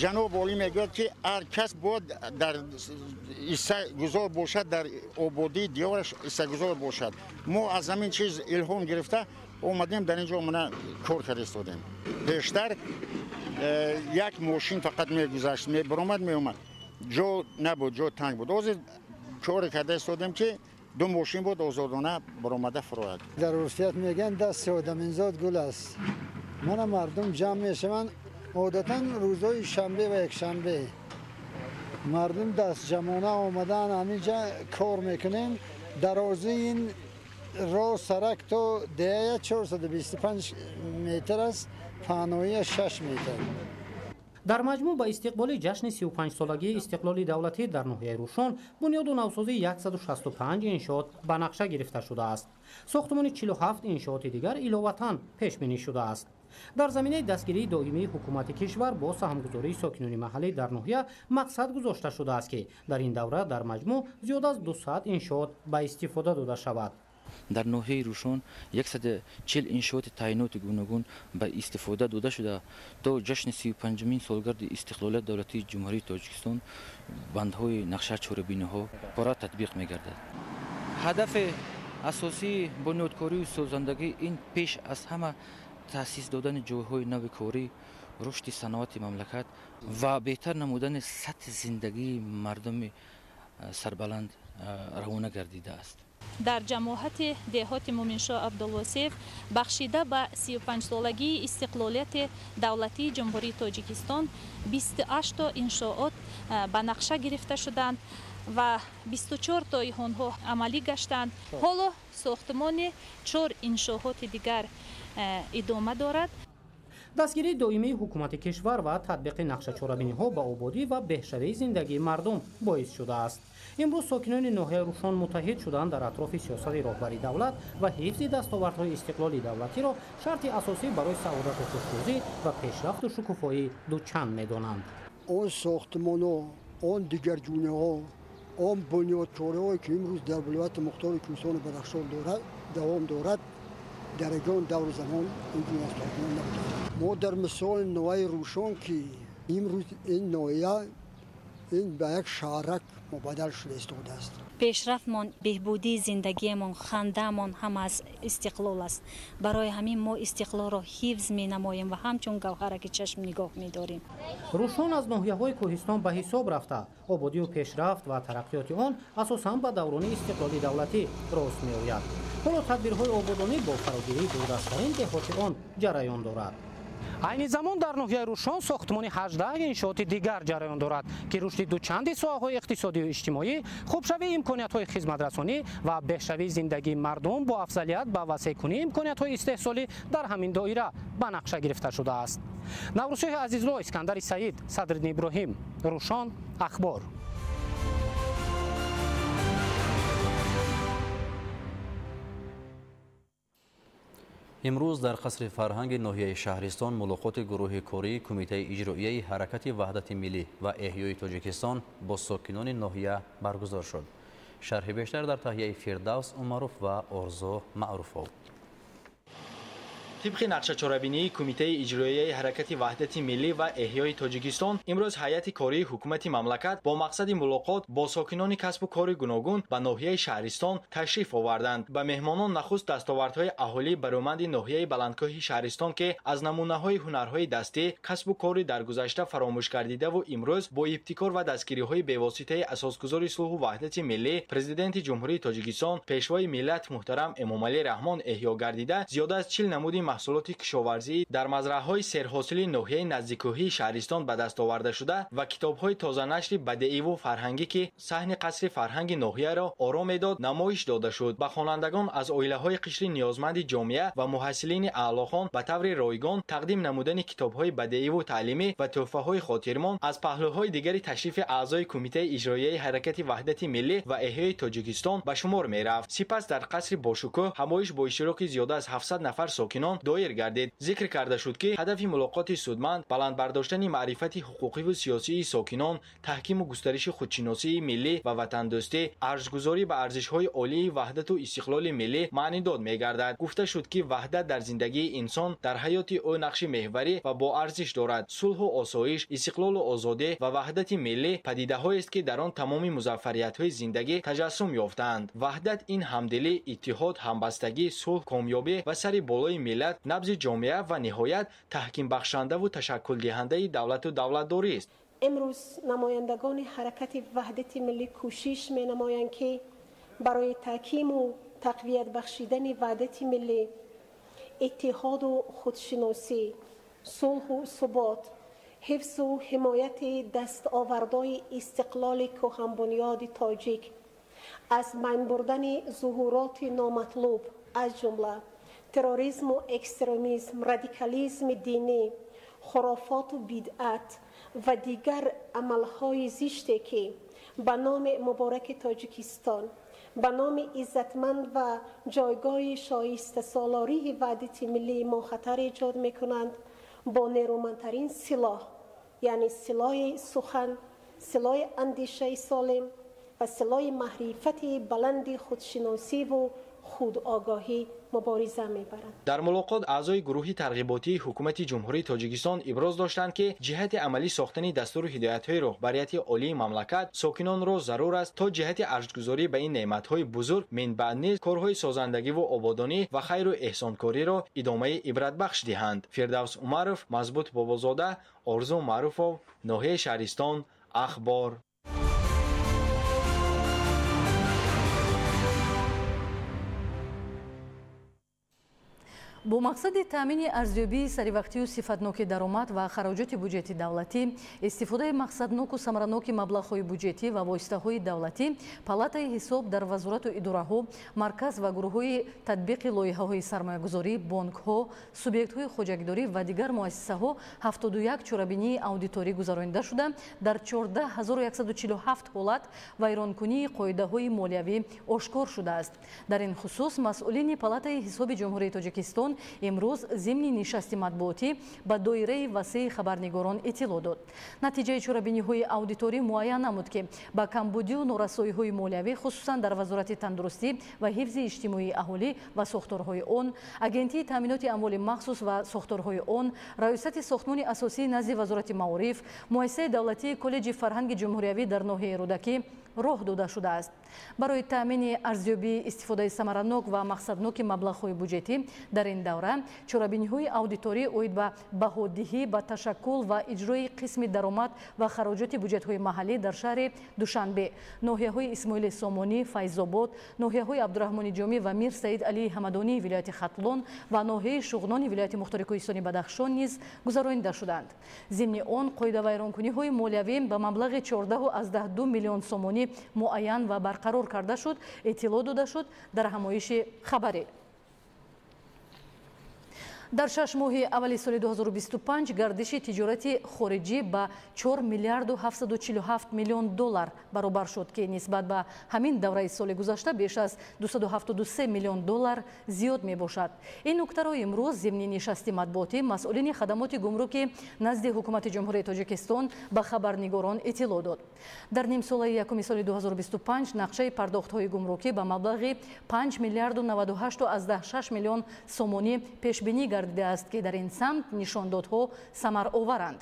ҷаноб олӣ мегӯяд ки ҳар кас бояд дар иссагузор бошад, дар ободии диёраш иссагузор бошад. мо аз ҳамин чиз илҳом гирифта омадем дар инҷо омада кор карда истодем. пештар як мошин фақат мегузашт, мебаромад меомад, ҷо набуд, ҷо танг буд. ҳозир коре карда истодем ки ду мошин буд озодона баромада фурояд. дар урфият мегӯянд дасти одаминзод гул аст. мана мардум ҷамъ мешаванд одатан рӯзҳои шанбе ва якшанбе мардум дастҷамъона омадан ҳаминҷа кор мекунем. дарозии ин роҳ сарак то деҳая 425 метр аст, паҳноия 6 метр. дар маҷмӯъ ба истиқболи ҷашни 35-солагии истиқлоли давлатӣ дар ноҳияи Рӯшон бунёду навсозии 165 иншоот ба нақша гирифта шудааст. сохтмони 47 иншооти дигар иловатан пешбинӣ шудааст. در زمینه دستگیری دائمی حکومت کشور با سهامگذاری ساکنان محلی در ناحیه مقصد گذاشته شده است که در این دوره در مجموع زیاد از 200 انشاءات به استفاده داده شود. در ناحیه روشن 140 انشاءات تعیینات گوناگون به استفاده داده شده تا جشن 35مین سالگرد استقلال دولتی جمهوری تاجیکستان بندهای نقشه چهاربینی‌ها پورا تطبیق می‌گردد. هدف اساسی بنیادکاری و سازندگی این پیش از همه تأسیس دادن جایهای نو کاری، رشد صنعت مملکت و بهتر نمودن سطح زندگی مردم سربلند روانه گردیده است. در جماعت دهات مومنشاه عبدالواسیف بخشیده به 35 سالگی استقلالیت دولتی جمهوری تاجیکستان 28 تا انشاءات به نقشه گرفته شدند و 24 تا آنها عملی گشتند. حالا ساختمان 4 انشاءات دیگر ادامه دارد. دستگیری دائمی حکومت کشور و تطبیق نقشه چهاربینی‌ها به آبادی و بهشوی زندگی مردم باعث شده است. امروز ساکنان ناحیه روشن متحد شدند در اطراف سیاست راهبری دولت و حفظ دستاوردهای استقلال دولتی را شرط اساسی برای سعادت و خوشروزی و پیشرفت و شکوفایی دوچند می‌دانند. آن ساختمان‌ها، آن دیگر جونه‌ها، آن بنیادکاری‌هایی که امروز در ولایت مختار کوهستان بدخشان دوام دارد در جان دور زمان اینجور ساختمان نبود. ما در مثال ناحیه روشن که امروز این ناحیه این به یک شهرک مبادل شده استفاده است. پیشرفتمان، بهبودی زندگیمان، خنده‌مان هم از استقلال است. برای همین ما استقلال را حفظ می‌نماییم و همچون گوهر که چشم نگاه می‌داریم. روشن از ناحیه‌های کوهستان به حساب رفته. آبادی و پیشرفت و ترقیات آن اساساً به دوران استقلال دولتی راست می‌آید. حالا تدبیرهای آبادانی با فراگیری دورترین دهات آن جریان دارد. عین زمان در ناحیه روشن ساختمان 18 انشاءات دیگر جریان دارد که رشد دوچند ساحه‌های اقتصادی و اجتماعی، خوبشوی امکانیت‌های خدمت‌رسانی و بهشوی زندگی مردم با افضلیت به وسیع‌کنی امکانیت‌های استحصالی در همین دایره به نقشه گرفته شده است. نوروزشاه عزیزالله، اسکندر سعید، صدرالدین ابراهیم، روشن اخبار. امروز در قصر فرهنگ ناحیه شهرستان ملاقات گروه کاری کمیته اجرایی حرکت وحدت ملی و احیای تاجیکستان با ساکنان ناحیه برگزار شد. شرح بیشتر در تهیه فردوس عمروف و آرزو معروف‌ها. طبق نقشه چهاربینی کمیته اجرایی حرکت وحدت ملی و احیای تاجیکستان امروز هیئت کاری حکومت مملکت با مقصد ملاقات با ساکنان کسب و کار گوناگون به ناحیه شهرستان تشریف آوردند. به مهمانان نخست دستاوردهای اهالی برومند ناحیه بلندکوه شهرستان که از نمونه‌های هنرهای دستی، کسب و کاری در گذشته فراموش گردیده و امروز با ابتکار و دستگیری‌های بی‌واسطه اساسگذار صلح و وحدت ملی پرزیدنت جمهوری تاجیکستان پیشوای ملت محترم امامعلی رحمان احیا گردیده، زیاد از 40 نمود محصولات کشاورزی در مزرعه‌های سرحاصل ناحیه نزدیکوهی شهرستان به دست آورده شده و کتاب‌های تازه نشر بدیعی و فرهنگی که صحن قصر فرهنگ ناحیه را آرام می‌داد نمایش داده شد. به خوانندگان از عائله‌های قشر نیازمند جامعه و محصلین اعلیخوان به طور رایگان تقدیم نمودن کتاب‌های بدیعی و تعلیمی و تحفه‌های خاطرمان از پهلوهای دیگر تشریف اعضای کمیته اجرایی حرکت وحدت ملی و احیای تاجیکستان به شمار می‌رفت. سپس در قصر باشکوه همایش با اشتراک زیاد از 700 نفر ساکنان دایر گردید. ذکر کرده شد که هدف ملاقات سودمند بلند برداشتن معرفت حقوقی و سیاسی ساکنان، تحکیم و گسترش خودشناسی ملی و وطن دوستی، ارزش‌گذاری به ارزش‌های عالی وحدت و استقلال ملی معنی داد می‌گردد. گفته شد که وحدت در زندگی انسان در حیات او نقش محوری و با ارزش دارد. صلح و آسایش، استقلال و آزادی و وحدت ملی پدیده‌هایی است که در آن تمام مظفریت‌های زندگی تجسم یافتند. وحدت این همدلی، اتحاد، همبستگی، صلح، کامیابی و سر بالای ملت، نبض جامعه و نهایت تحکیم بخشنده و تشکل دهنده دولت و دولتداری است. امروز نمایندگان حرکت وحدت ملی کوشش می نمایند که برای تحکیم و تقویت بخشیدن وحدت ملی، اتحاد و خودشناسی، صلح و ثبات، حفظ و حمایت دستاوردهای استقلال کهن بنیاد تاجیک، از من بردن ظهورات نامطلوب از جمله تروریسم و اکستریمیسم، رادیکالیسم دینی، خرافات و بدعت و دیگر عملهای زشتی که به نام مبارک تاجیکستان، به نام عزتمند و جایگاه شایسته سالاری وحدت ملی ما خطر ایجاد میکنند با نیرومندترین سلاح، یعنی سلاح سخن، سلاح اندیشه سالم و سلاح معرفت بلند خودشناسی و خودآگاهی مبارزه میبرند. در ملاقات اعضای گروه ترغیباتی حکومت جمهوری تاجیکستان ابراز داشتند که جهت عملی ساختن دستور هدایت‌های رهبریت عالی مملکت ساکنان را ضرور است تا جهت ارزگذاری به این نعمت‌های بزرگ من بعد نیز کارهای سازندگی و آبادانی و خیر و احسانکاری را ادامه عبرت بخش دهند. فردوس عمرов، مضبوط بابازاده، آرزو معروفov، ناحیه شهرستان، اخبار. бо мақсади таъмини арзёбии саривақтию сифатноки даромад ва хароҷоти буҷети давлатӣ, истифодаи мақсадноку самараноки маблағҳои буҷетӣ ва воситаҳои давлатӣ, палатаи ҳисоб дар вазорату идораҳо, марказ ва гурӯҳҳои татбиқи лоиҳаҳои сармоягузорӣ, бонкҳо, субъектҳои хоҷагидорӣ ва дигар муассисаҳо 71 чорабинии аудиторӣ гузаронида шуда, дар 14147 ҳолат вайронкунии қоидаҳои молиявӣ ошкор шудааст. Дар ин хусус масъулини палатаи ҳисоби ҷумҳурии Тоҷикистон имрӯз зимни нишасти матбуотӣ ба доираи васеи хабарнигорон иттилоъ дод. Натиҷаи чорабиниҳои аудиторӣ муайян намуд, ки ба камбудию норасоиҳои молиявӣ хусусан дар вазорати тандурустӣ ва ҳифзи иҷтимоии аҳолӣ ва сохторҳои он, агентии таъминоти амволи махсус ва сохторҳои он, раёсати сохтмони асосии назди вазорати маориф, муассисаи давлатии коллеҷи фарҳанги ҷумҳуриявӣ дар ноҳияи рӯдакӣ роҳ дода шудааст. Барои таъмини арзёбии истифодаи самаранок ва мақсадноки маблағҳои буҷетӣ дар ин давра чорабиниҳои аудиторӣ оид ба баҳодиҳӣ ба ташаккул ва иҷрои қисми даромад ва хароҷоти буҷетҳои маҳаллӣ дар шаҳри Душанбе, ноҳияҳои Исмоили Сомонӣ, Файзобод, ноҳияҳои Абдураҳмони Ҷомӣ ва Мир Саид Алии Ҳамадонии вилояти Хатлон ва ноҳияи Шуғнони вилояти Мухтори Кӯҳистони Бадахшон низ гузаронида шуданд. Зимни он қоидавайронкуниҳои молиявӣ ба маблағи 14,2 миллион сомонӣ муайян ва барқарор карда шуд, иттилоъ дода шуд дар ҳамоиши хабарӣ. дар 6 моҳи аввали соли 2025 гардиши тиҷорати хориҷӣ ба 4 миллиарду 747 миллион доллар баробар шуд, ки нисбат ба ҳамин давраи соли гузашта беш аз 273 миллион доллар зиёд мебошад. ин нуктаро имрӯз зимни нишасти матбуотӣ масъулини хадамоти гумруки назди ҳукумати ҷумҳурии Тоҷикистон ба хабарнигорон иттилоъ дод. дар нимсолаи якуми соли 2025 нақшаи пардохтҳои гумрукӣ ба маблағи 5 миллиарду 98,6 миллион сомонӣ пешбинӣ гардидааст, ки дар ин самт нишондодҳо самароваранд.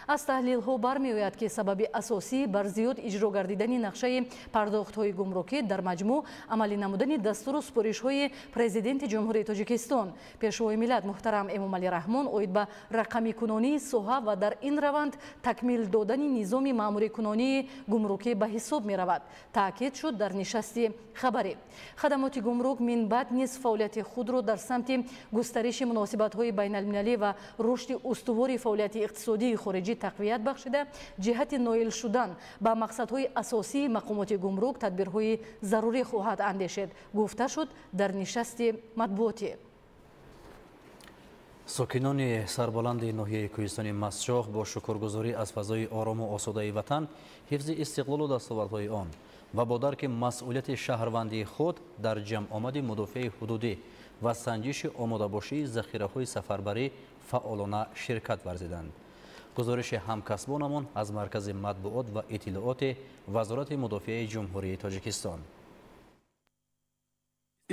аз таҳлилҳо бармеояд, ки сабаби асосӣ бар зиёд иҷро гардидани нақшаи пардохтҳои гумрукӣ дар маҷмӯъ амалӣ намудани дастуру супоришҳои президенти ҷумҳурии Тоҷикистон, пешвои миллат муҳтарам Эмомалӣ Раҳмон оид ба рақамикунонии соҳа ва дар ин раванд такмил додани низоми маъмурикунонии гумрукӣ ба ҳисоб меравад, таъкид шуд дар нишасти хабарӣ. хадамоти гумрук минбаъд низ фаъолияти худро дар самти густариши муносибатҳои байналмилалӣ ва рушди устувори фаъолияти иқтисодии хориҷӣ тақвият бахшида, ҷиҳати ноил шудан ба мақсадҳои асосии мақомоти гумрук тадбирҳои зарурӣ хоҳад андешид, гуфта шуд дар нишасти матбуотӣ. сокинони сарбаланди ноҳияи кӯҳистони Мастчоҳ бо шукргузорӣ аз фазои орому осудаи ватан, ҳифзи истиқлолу дастовардҳои он ва бо дарки масъулияти шаҳрвандии худ дар ҷамъомади мудофиаи ҳудудӣ ва санҷиши омодабошии захираҳои сафарбарӣ фаъолона ширкат варзиданд. гузориши ҳамкасбонамон аз маркази матбуот ва иттилооти вазорати мудофиаи ҷумҳурии Тоҷикистон.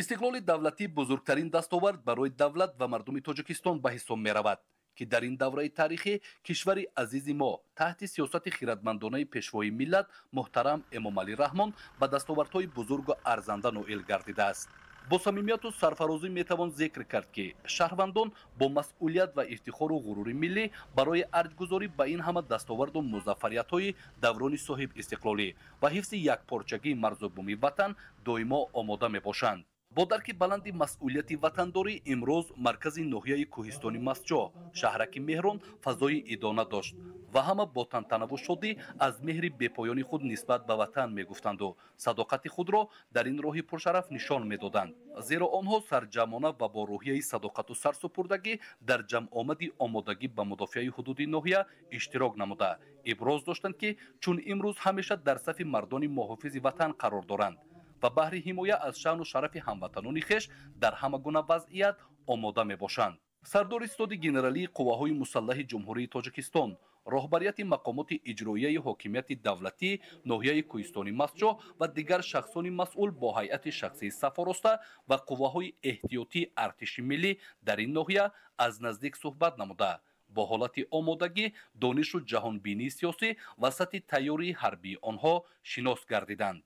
истиқлоли давлатӣ бузургтарин дастовард барои давлат ва мардуми Тоҷикистон ба ҳисоб меравад, ки дар ин давраи таърихӣ кишвари азизи мо таҳти сиёсати хиратмандонаи пешвои миллат муҳтарам Эмомалӣ Раҳмон ба дастовардҳои бузургу арзанда ноил гардидааст. бо самимияту сарфарозӣ метавон зикр кард, ки шаҳрвандон бо масъулият ва ифтихору ғурури миллӣ барои арҷгузорӣ ба ин ҳама дастоварду музаффариятҳои даврони соҳиб истиқлолӣ ва ҳифзи якпорчагии марзубуми ватан доимо омода мебошанд. бо дарки баланди масъулияти ватандорӣ имрӯз маркази ноҳияи кӯҳистони Мастчоҳ, шаҳраки Меҳрон фазои идона дошт ва ҳама бо тантанаву шодӣ аз меҳри бепоёни худ нисбат ба ватан мегуфтанду садоқати худро дар ин роҳи пуршараф нишон медоданд, зеро онҳо сарҷамона ва бо рӯҳияи садоқату сарсупурдагӣ дар ҷамъомади омодагӣ ба мудофиаи ҳудуди ноҳия иштирок намуда иброз доштанд ки чун имрӯз ҳамеша дар сафи мардони муҳофизи ватан қарор доранд ва баҳри ҳимоя аз шаъну шарафи ҳамватанони хеш дар ҳама гуна вазъият омода мебошанд. сардори истоди генералии қувваҳои мусаллаҳи ҷумҳурии тоҷикистон, роҳбарияти мақомоти иҷроияи ҳокимияти давлатӣ ноҳияи кӯҳистони мастҷоҳ ва дигар шахсони масъул бо ҳайати шахсии сафороста ва қувваҳои эҳтиётии артиши миллӣ дар ин ноҳия аз наздик суҳбат намуда бо ҳолати омодагӣ, донишу ҷаҳонбинии сиёсӣ ва сатҳи тайёрии ҳарбии онҳо шинос гардиданд.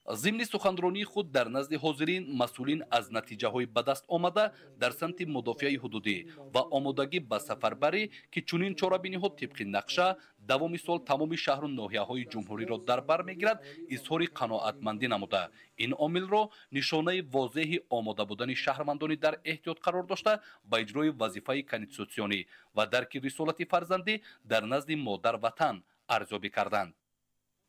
зимни суханронии худ дар назди ҳозирин масъулин аз натиҷаҳои ба даст омада дар самти мудофиаи ҳудудӣ ва омодагӣ ба сафарбарӣ ки чунин чорабиниҳо тибқи нақша давоми сол тамоми шаҳру ноҳияҳои ҷумҳуриро дар бар мегирад изҳори қаноатмандӣ намуда ин омилро нишонаи возеҳи омода будани шаҳрвандони дар эҳтиёт қарор дошта ба иҷрои вазифаи конститутсионӣ ва дарки рисолати фарзандӣ дар назди модар ватан арзёбӣ карданд.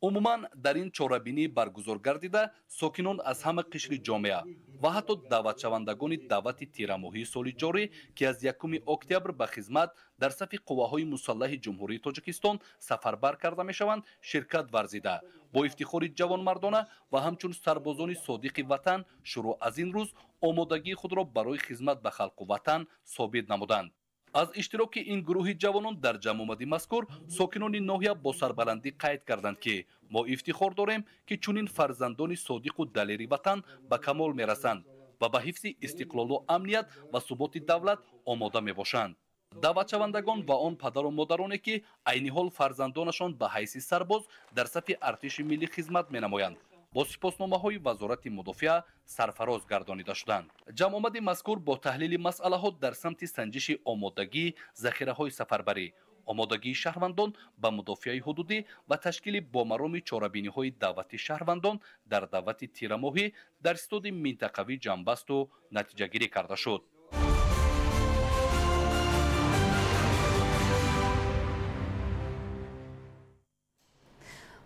умуман дар ин чорабинӣ баргузор гардида сокинон аз ҳама қишри ҷомеа ва ҳатто даъватшавандагони даъвати тирамоҳии соли ҷорӣ ки аз 1 октябр ба хизмат дар сафи қувваҳои мусаллаҳи ҷумҳурии тоҷикистон сафарбар карда мешаванд ширкат варзида бо ифтихори ҷавонмардона ва ҳамчун сарбозони содиқи ватан шурӯъ аз ин рӯз омодагии худро барои хизмат ба халқу ватан собит намуданд. аз иштироки ин гурӯҳи ҷавонон дар ҷамъомади мазкур сокинони ноҳия бо сарбаландӣ қайд карданд ки мо ифтихор дорем ки чунин фарзандони содиқу далери ватан ба камол мерасанд ва ба ҳифзи истиқлолу амният ва суботи давлат омода мебошанд. даъватшавандагон ва он падару модароне ки айни ҳол фарзандонашон ба ҳайси сарбоз дар сафи артиши миллӣ хизмат менамоянд бо сипосномаҳои вазорати мудофиа сарфароз гардонида шуданд. ҷамъомади мазкур бо таҳлили масъалаҳо дар самти санҷиши омодагӣ, захираҳои сафарбарӣ, омодагии шаҳрвандон ба мудофиаи ҳудудӣ ва ташкили бомароми чорабиниҳои даъвати шаҳрвандон дар давлати тирамоҳӣ дар истоди минтақавӣ ҷамъбасту натиҷагирӣ карда шуд.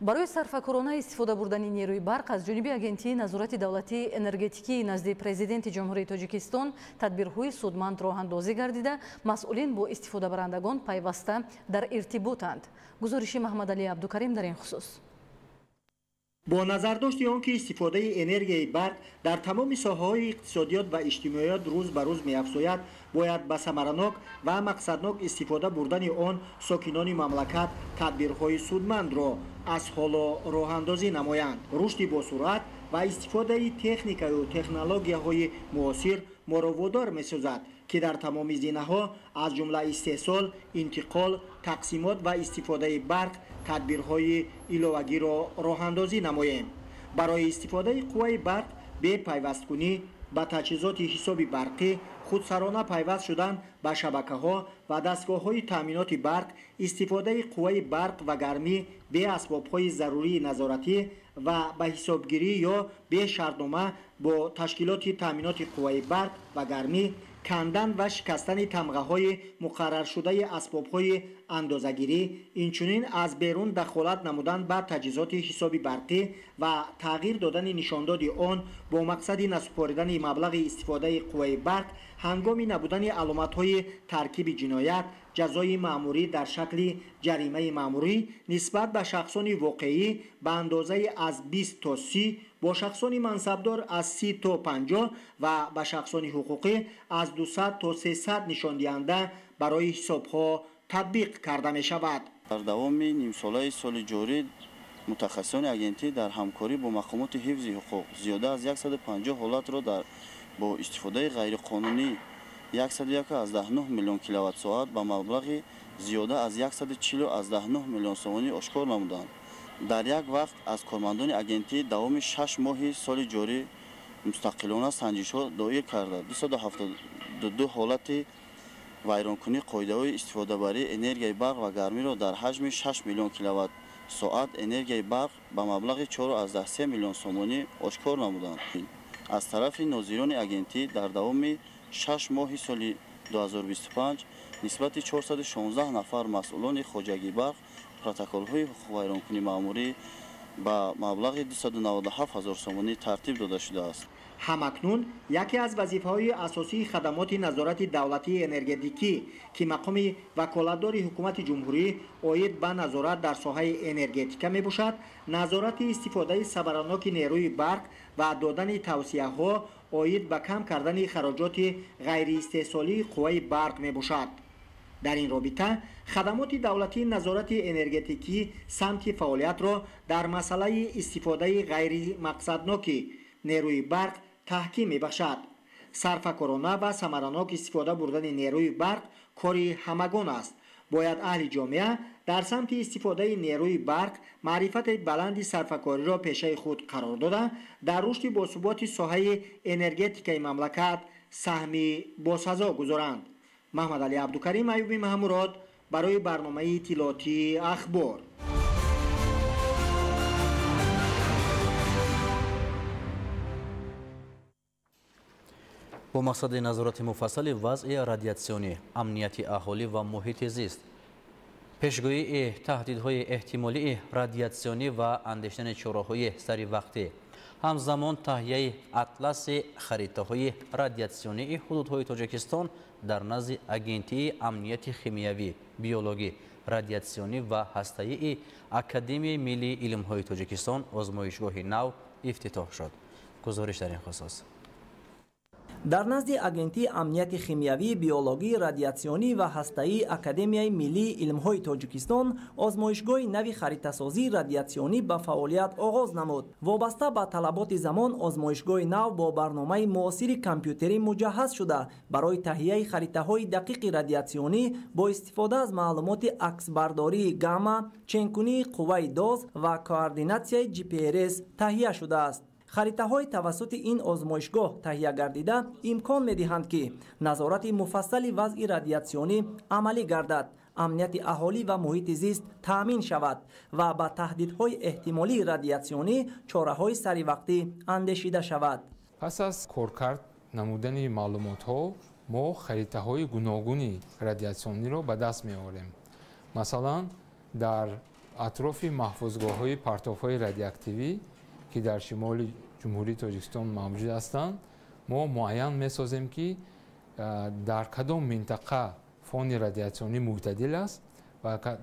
барои сарфакорона истифода бурдани нерӯи барқ аз ҷониби агентии назорати давлатии энергетикии назди президенти ҷумҳурии тоҷикистон тадбирҳои судманд роҳандозӣ гардида масъулин бо истифодабарандагон пайваста дар иртиботанд. гузориши маҳмадалӣ абдукарим дар ин хусус. бо назардошти он ки истифодаи энергияи барқ дар тамоми соҳаҳои иқтисодиёт ва иҷтимоият рӯз ба рӯз меафзояд, бояд ба самаранок ва мақсаднок истифода бурдани он сокинони мамлакат тадбирҳои судмандро аз ҳоло роҳандозӣ намоянд. рушди босуръат ва истифодаи техникаю технологияҳои муосир моро водор месозад ки дар тамоми зинаҳо аз ҷумла истеҳсол, интиқол, тақсимот ва истифодаи барқ тадбирҳои иловагиро роҳандозӣ намоем. барои истифодаи қувваи барқ бепайвасткунӣ ба таҷҳизоти ҳисоби барқӣ, худсарона пайваст шудан ба шабакаҳо ва дастгоҳҳои таъминоти барқ, истифодаи қувваи барқ ва гармӣ бе асбобҳои зарурии назоратӣ ва ба ҳисобгирӣ ё бе шартнома бо ташкилоти таъминоти қувваи барқ ва гармӣ, кандан ва шикастани тамғаҳои муқарраршудаи асбобҳои андозагирӣ, инчунин аз берун дахолат намудан ба таҷҳизоти ҳисоби барқӣ ва тағйир додани нишондоди он бо мақсади насупоридани маблағи истифодаи қувваи барқ ҳангоми набудани аломатҳои таркиби ҷиноят, ҷазои маъмурӣ дар шакли ҷаримаи маъмурӣ нисбат ба шахсони воқеӣ ба андозаи аз 20 то 30, бо шахсони мансабдор аз 30 то 50 ва ба шахсони ҳуқуқӣ аз 200 то 300 нишондиҳанда барои ҳисобҳо татбиқ карда мешавад. дар давоми нимсолаи соли ҷорӣ мутахассисони агентӣ дар ҳамкорӣ бо мақомоти ҳифзи ҳуқуқ зиёда аз 150 ҳолатро бо истифодаи ғайриқонунӣ 101.9 миллион киловаттсоат ба маблағи зиёда аз 140.9 миллион сомонӣ ошкор намуданд. дар як вақт аз кормандони агентӣ давоми 6 моҳи соли ҷорӣ мустақилона санҷишҳо доир карда 272 ҳолати вайронкунии қоидаҳои истифодабарии энергияи барқ ва гармиро дар ҳаҷми 6 миллион киловаттсоат энергияи барқ ба маблағи 4.3 миллион сомонӣ ошкор намуданд. аз тарафи нозирони агентӣ дар давоми 6 моҳи соли 2025 нисбати 416 нафар масъулони хоҷагии барқ протоколҳои ҳуқуқ вайронкунии маъмурӣ ба маблағи 297,000 сомонӣ тартиб дода шудааст. ҳамакнун яке аз вазифаҳои асосии хадамоти назорати давлатии энергетикӣ ки мақоми ваколатдори ҳукумати ҷумҳурӣ оид ба назорат дар соҳаи энергетика мебошад, назорати истифодаи сабараноки нерӯи барқ ва додани тавсияҳо оид ба кам кардани хароҷоти ғайриистеҳсолии қувваи барқ мебошад. дар ин робита хадамоти давлатии назорати энергетикӣ самти фаъолиятро дар масъалаи истифодаи ғайримақсадноки нерӯи барқ таҳким мебахшад. сарфакорона ва самаранок истифода бурдани нерӯи барқ кори ҳамагон аст. бояд аҳли ҷомеа дар самти истифодаи нерӯи барқ маърифати баланди сарфакориро пешаи худ қарор дода дар рушди босуботи соҳаи энергетикаи мамлакат саҳми босазо гузоранд. маҳмадалӣ абдукарим аюби маҳмурод барои барномаи иттилоотии ахбор. бо мақсади назорати муфассали вазъи радиатсионӣ, амнияти аҳолӣ ва муҳити зист, пешгӯии таҳдидҳои эҳтимолии радиатсионӣ ва андештани чораҳои саривақтӣ, ҳамзамон таҳияи атласи харитаҳои радиатсионии ҳудудҳои Тоҷикистон дар назди агентии амнияти химиявӣ, биологӣ, радиатсионӣ ва ҳастаии Академияи миллии илмҳои Тоҷикистон озмоишгоҳи нав ифтитоҳ шуд. гузориш дар ин хусус. дар назди агентии амнияти химиявӣ, биологӣ, радиатсионӣ ва ҳастаии Академияи миллии илмҳои Тоҷикистон озмоишгоҳи нави харитасозии радиатсионӣ ба фаъолият оғоз намуд. вобаста ба талаботи замон озмоишгоҳи нав бо барномаи муосири компютерӣ муҷаҳҳаз шуда барои таҳияи харитаҳои дақиқи радиатсионӣ бо истифода аз маълумоти аксбардории гамма, ченкунии қувваи доз ва координатсияи GPRS таҳия шудааст. харитаҳои тавассути ин озмоишгоҳ таҳия гардида имкон медиҳанд ки назорати муфассали вазъи радиатсионӣ амалӣ гардад, амнияти аҳолӣ ва муҳити зист таъмин шавад ва ба таҳдидҳои эҳтимолии радиатсионӣ чораҳои саривақтӣ андешида шавад. пас аз коркард намудани маълумотҳо мо харитаҳои гуногуни радиатсиониро ба даст меорем. масалан дар атрофи маҳфузгоҳҳои партовҳои радиоактивӣ ки дар шимоли ҷумҳурии Тоҷикистон мавҷуд ҳастанд, мо муайян месозем ки дар кадом минтақа фони радиатсионӣ мӯътадил аст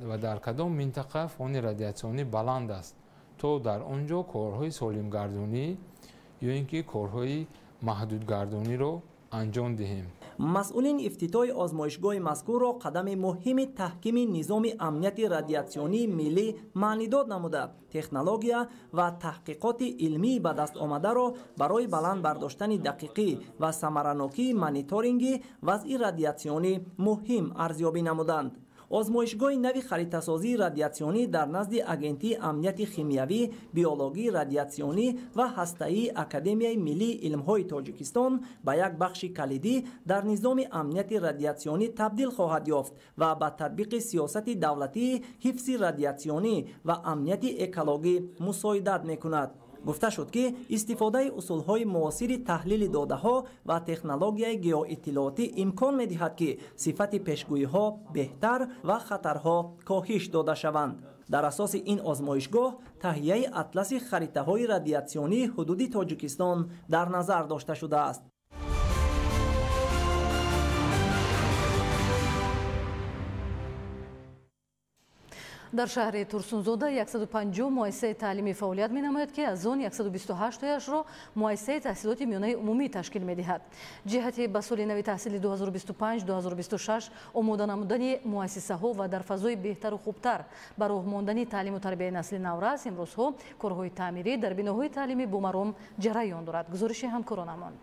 ва дар кадом минтақа фони радиатсионӣ баланд аст, то дар он ҷо корҳои солимгардонӣ ё ин ки корҳои маҳдудгардониро анҷом диҳем. масъулин ифтитоҳи озмоишгоҳи мазкурро қадами муҳими таҳкими низоми амнияти радиатсионии миллӣ маънидод намуда, технология ва таҳқиқоти илмии ба даст омадаро барои баланд бардоштани дақиқӣ ва самаранокии мониторинги вазъи радиатсионӣ муҳим арзёбӣ намуданд. озмоишгоҳи нави харитасозии радиатсионӣ дар назди агентии амнияти химиявӣ, биологӣ, радиатсионӣ ва ҳастаии Академияи миллии илмҳои Тоҷикистон ба як бахши калидӣ дар низоми амнияти радиатсионӣ табдил хоҳад ёфт ва ба татбиқи сиёсати давлатии ҳифзи радиатсионӣ ва амнияти экологӣ мусоидат мекунад. гуфта шуд ки истифодаи усулҳои муосири таҳлили додаҳо ва технологияи геоиттилоотӣ имкон медиҳад ки сифати пешгӯиҳо беҳтар ва хатарҳо коҳиш дода шаванд. дар асоси ин озмоишгоҳ таҳияи атласи харитаҳои радиатсионии ҳудуди Тоҷикистон дар назар дошта шудааст. дар шаҳри Турсунзода 150 муассисаи таълимӣ фаъолият менамояд ки аз он 128 тояшро муассисаи таҳсилоти миёнаи умумӣ ташкил медиҳад. ҷиҳати ба соли нави таҳсили 2025-2026 омода намудани муассисаҳо ва дар фазои беҳтару хубтар ба роҳ мондани таълиму тарбияи насли наврас имрӯзҳо корҳои таъмирӣ дар биноҳои таълимӣ бомаром ҷараён дорад. гузориши ҳамкоронамон.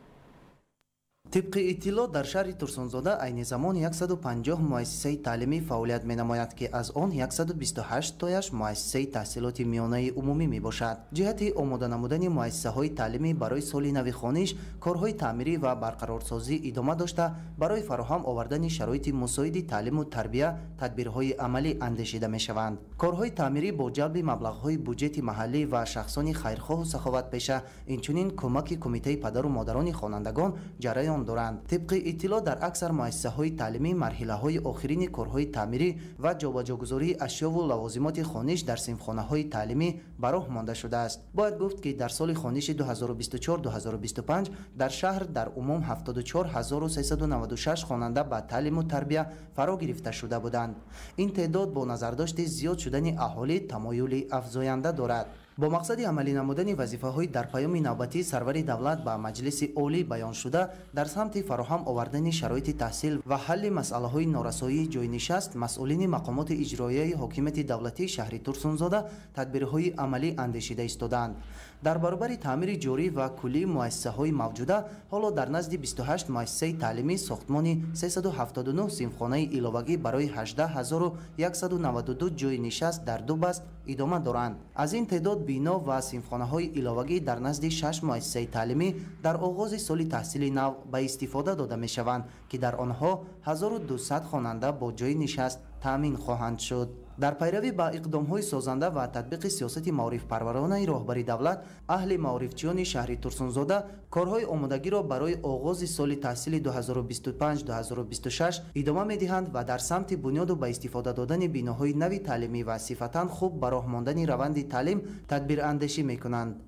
طبق اطلاع در شهر ترسونزاده عین زمان 150 مؤسسه تعلیمی فعالیت می‌نماید که از آن 128 تایش مؤسسه تحصیلات میانه عمومی میباشد. جهت آماده نمودن مؤسسه‌های تعلیمی برای سال نو خوانش کارهای تعمیری و برقرارسازی ادامه داشته برای فراهم آوردن شرایط مساعد تعلیم و تربیت تدبیرهای عملی اندیشیده می‌شوند. کارهای تعمیری با جلب مبلغ‌های بودجه محلی و شخصان خیرخواه و سخاوت‌پیشه اینچنین کمک کمیته پدر و مادران خوانندگان جریان جریان دارند. طبق اطلاع در اکثر مؤسسه‌های تعلیمی مرحله‌های آخرین کارهای تعمیری و جابجاگذاری اشیا و لوازمات خوانش در صنفخانه‌های تعلیمی به راه مانده شده است. باید گفت که در سال خوانش 2024-2025 در شهر در عموم 74396 خواننده به تعلیم و تربیت فرا گرفته شده بودند. این تعداد با نظرداشت زیاد شدن اهالی تمایل افزاینده دارد. با مقصد عملی نمودن وظیفه‌های در پیام نوبتی سرور دولت به مجلس عالی بیان شده در سمت فراهم آوردن شرایط تحصیل و حل مسائل نارسایی جای نشست، مسئولین مقامات اجرایی حکومت دولتی شهر ترسونزاده تدبیرهای عملی اندیشیده ایستادند. در برابر تعمیر جاری و کلی مؤسسه‌های موجوده، حالا در نزد 28 مؤسسه تعلیمی ساختمان 379 صنفخانه علاوگی برای 18192 جای نشست در دو بست ادامه دارند. از این تعداد بینا و صنفخانه‌های علاوگی در نزد 6 مؤسسه تعلیمی در آغاز سال تحصیل نو به استفاده داده می‌شوند که در آنها 1200 خواننده با جای نشست تامین خواهند شد. در پیروی به اقدام‌های سازنده و تطبیق سیاست معارف پرورانه راهبری دولت، اهل معارفچیان شهر ترسونزاده کارهای آمادگی را برای آغاز سال تحصیل 2025-2026 ادامه می‌دهند و در سمت بنیاد و به استفاده دادن بناهای نوی تعلیمی و صفتاً خوب به راه ماندن روند تعلیم تدبیر اندیشی می‌کنند.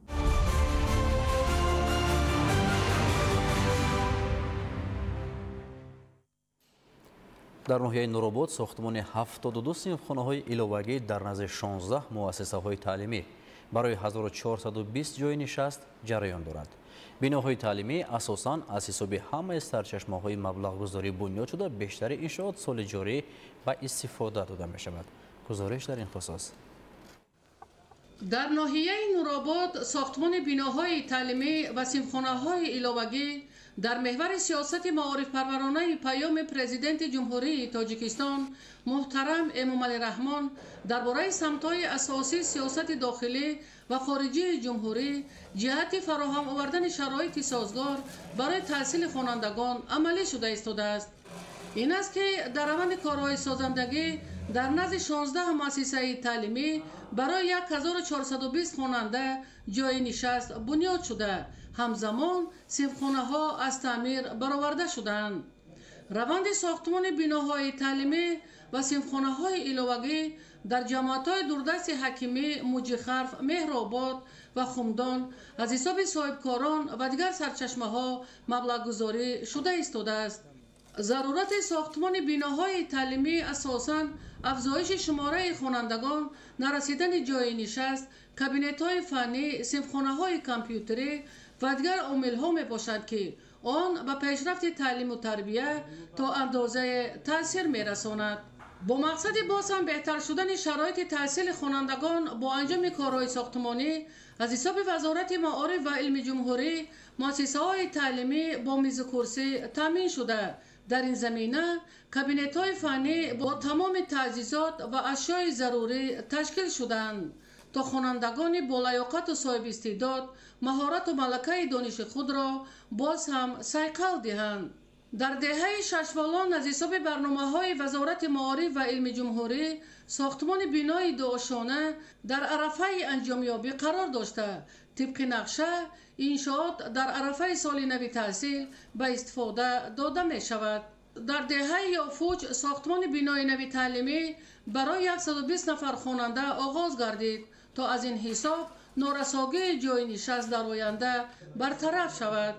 در ناحیه نورآباد ساختمان 72 صنفخانه‌های علاوگی در نزد 16 مؤسسه‌های تعلیمی برای 1420 جای نشست جریان دارد. بناهای تعلیمی اساساً از حساب همه سرچشمه‌های مبلغ‌گذاری بنیاد شده بیشتر انشاءات سال جاری به استفاده داده می‌شود. گزارش در این خصوص. در ناحیه نورآباد ساختمان بناهای تعلیمی و صنفخانه‌های علاوگی در محور سیاست معارف پرورانه پیام پرزیدنت جمهوری تاجیکستان محترم امامعلی رحمان درباره سمت‌های اساسی سیاست داخلی و خارجی جمهوری جهت فراهم آوردن شرایط سازگار برای تحصیل خوانندگان عملی شده ایستاده است. این است که در روند کارهای سازندگی در نزد 16 مؤسسه تعلیمی برای 1420 خواننده جای نشست بنیاد شده، همزمان صنفخانه‌ها از تعمیر برآورده شدند. روند ساختمان بناهای تعلیمی و صنفخانه‌های علاوگی در جماعت‌های دوردست حکیمی، موجیخرف، مهرآباد و خمدان از حساب صاحبکاران و دیگر سرچشمه‌ها مبلغ‌گذاری شده ایستاده است. ضرورت ساختمان بناهای تعلیمی اساساً افزایش شماره خوانندگان، نرسیدن جای نشست، کابینت‌های فنی، صنفخانه‌های کامپیوتری و دیگر عامل‌ها میباشد که آن به پیشرفت تعلیم و تربیت تا اندازه تأثیر میرساند. با مقصد باز هم بهتر شدن شرایط تحصیل خوانندگان با انجام کارهای ساختمانی از حساب وزارت معارف و علم جمهوری مؤسسه‌های تعلیمی با میز و کرسی تامین شده. در این زمینه کابینت‌های فنی با تمام تجهیزات و اشیاء ضروری تشکیل شدند تا خوانندگان با لیاقت و صاحب استعداد مهارت و ملکه دانش خود را باز هم صیقل دهند. در دهه ششوالان از حساب برنامه‌های وزارت معارف و علم جمهوری ساختمان بنای دو-آشانه در عرفه انجامیابی قرار داشته. طبق نقشه انشاءات در عرفه سال نو تحصیل به استفاده داده می شود. در دهه فوج ساختمان بنای نو تعلیمی برای 120 نفر خواننده آغاز گردید تا از این حساب نارساگی جای نشست در آینده برطرف شود.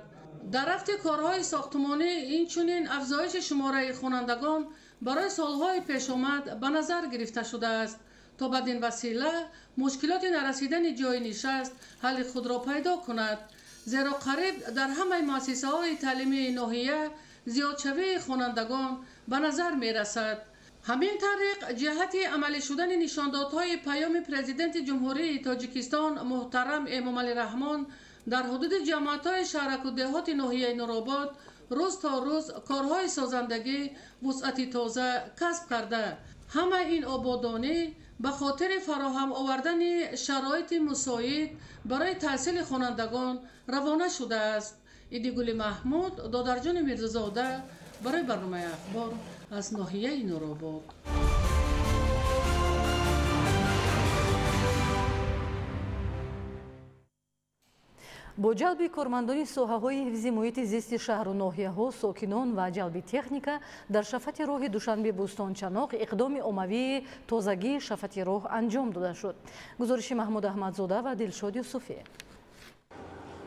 در رفت کارهای ساختمانی اینچنین افزایش شماره خوانندگان برای سالهای پیش آمد به نظر گرفته شده است تا بدین وسیله مشکلات نرسیدن جای نشست حل خود را پیدا کند، زیرا قریب در همه مؤسسه‌های تعلیمی ناحیه زیادشوی خوانندگان به نظر می رسد. همین طریق جهت عملی شدن نشاندادهای پیام پرزیدنت جمهوری تاجیکستان محترم امامعلی رحمان در حدود جماعت‌های شهرک و دهات ناحیه نورآباد روز تا روز کارهای سازندگی وسعت تازه کسب کرده. همه این آبادانی به خاطر فراهم آوردن شرایط مساعد برای تحصیل خوانندگان روانه شده است. ایدیگل محمود، دادرجان میرزازاده برای برنامه اخبار از ناحیه نورآباد. бо ҷалби кормандони соҳаҳои ҳифзи муҳити зисти шаҳру ноҳияҳо сокинон ва ҷалби техника дар шафати роҳи душанбе бӯстончаноқ иқдоми оммавии тозагии шафати роҳ анҷом дода шуд. гузориши маҳмуд аҳмадзода ва дилшод юсуфӣ.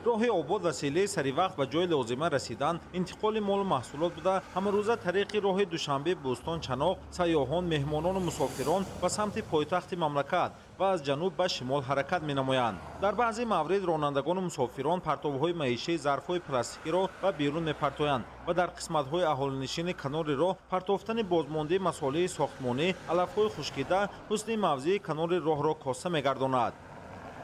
роҳи обод ва селаи саривақт ба ҷои лозима расидан интиқоли молу маҳсулот буда ҳамарӯза тариқи роҳи душанбе бӯстон чаноқ сайёҳон меҳмонону мусофирон ба самти пойтахти мамлакат ва аз ҷануб ба шимол ҳаракат менамоянд. дар баъзе маврид ронандагону мусофирон партовҳои маишии зарфҳои пластикиро ба берун мепартоянд ва дар қисматҳои аҳолинишини канори роҳ партофтани бозмондии масолиҳи сохтмонӣ, алафҳои хушкида ҳусни мавзеи канори роҳро коса мегардонад.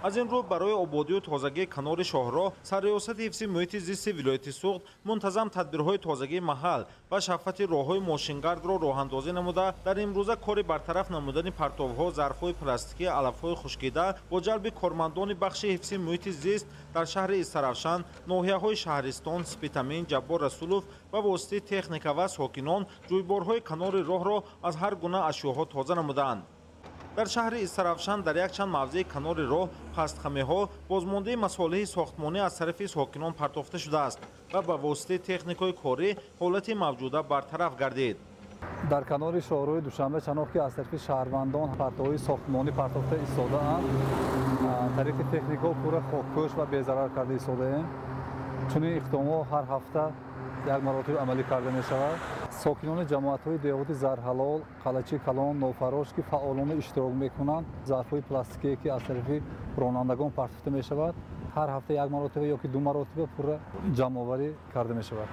аз ин рӯ барои ободию тозагии канори шоҳроҳ сарриёсати ҳифзи муҳити зисти вилояти суғд мунтазам тадбирҳои тозагии маҳал ва шафати роҳҳои мошингардро роҳандозӣ намуда дар имрӯза кори бартараф намудани партовҳо, зарфҳои пластикӣ, алафҳои хушкида бо ҷалби кормандони бахши ҳифзи муҳити зист дар шаҳри Истаравшан, ноҳияҳои Шаҳристон, Спитамин, Ҷаббор Расулов ва воситаи техника ва сокинон ҷӯйборҳои канори роҳро аз ҳар гуна ашёҳо тоза намуданд. дар шаҳри Истаравшан дар якчанд мавзеи канори роҳ пастхамеҳо бозмондаи масолиҳи сохтмонӣ аз тарафи сокинон партофта шудааст ва ба воситаи техникаи корӣ ҳолати мавҷуда бартараф гардид. дар канори шоҳроҳи душанбе чаноқ ки аз тарафи шаҳрвандон партовҳои сохтмонӣ партофта истодаанд, тариқи техникаҳо пурра хокпӯш ва безарар карда истодаем. чунин иқдомҳо ҳар ҳафта як маротиб амалӣ карда мешавад. сокинони ҷамоатҳои деҳоти Зарҳалол, Қалачи Калон, Нофарош ки фаъолона иштирок мекунанд, зарфҳои пластикие ки аз тарафи ронандагон партофта мешавад, ҳар ҳафта як маротиба ё ки ду маротиба пурра ҷамъоварӣ карда мешавад.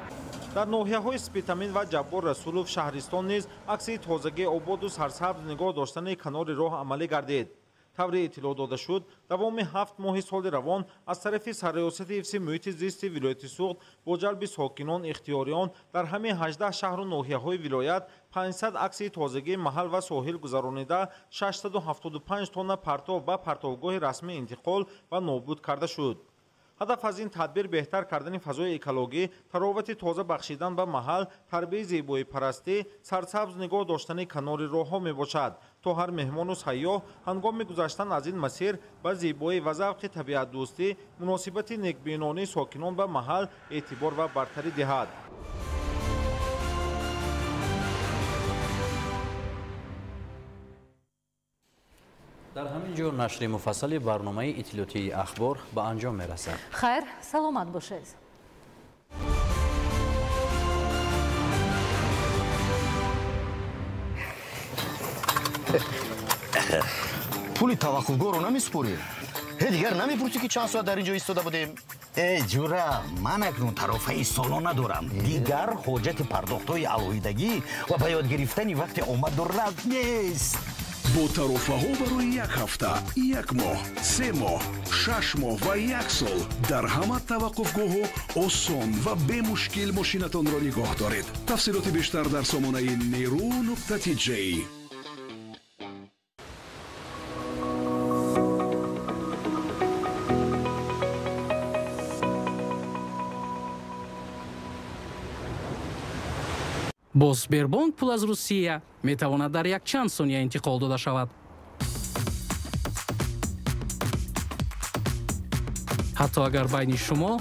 дар ноҳияҳои Спитамин ва Ҷаббор Расулов, Шаҳристон низ акси тозагии ободу сарсабз нигоҳ доштани канори роҳ амалӣ гардид. тавре иттилоъ дода шуд, давоми 7 моҳи соли равон аз тарафи сарриёсати ҳифзи муҳити зисти вилояти суғд бо ҷалби сокинон ихтиёриён дар ҳамаи 18 шаҳру ноҳияҳои вилоят 500 акси тозагии маҳал ва соҳил гузаронида 675 тонна партов ба партовгоҳи расмии интиқол ва нобуд карда шуд. ҳадаф аз ин тадбир беҳтар кардани фазои экологӣ, таровати тоза бахшидан ба маҳал, тарбияи зебоипарастӣ, сарсабз нигоҳ доштани канори роҳҳо мебошад, то ҳар меҳмону сайёҳ ҳангоми гузаштан аз ин масир ба зебоӣ ва завқи табиатдӯстӣ, муносибати некбинонии сокинон ба маҳал эътибор ва бартарӣ диҳад. дар ҳамин ҷо нашри муфассали барномаи иттилоъотии ахбор ба анҷом мерасад. хайр, саломат бошед. пули таваққуфгоҳро намеспорӣ? дигар намепурсӣ ки чанд соат дар ин ҷо истода будем? ҷура, ман акнун тарофаи солона дорам. дигар ҳоҷати пардохтҳои алоҳидагӣ ва ба ёд гирифтани вақти омаду рафт нест. бо тарофаҳо барои як ҳафта, як моҳ, 3 моҳ, 6 моҳ ва 1 сол дар ҳама таваққуфгоҳҳо осон ва бемушкил мошинатонро нигоҳ доред. тафсилоти бештар дар сомонаи neru.tj. бо Сбербанк Плюс Русия метавонад дар якчанд сония интиқол дода шавад. ҳатто агар байни шумо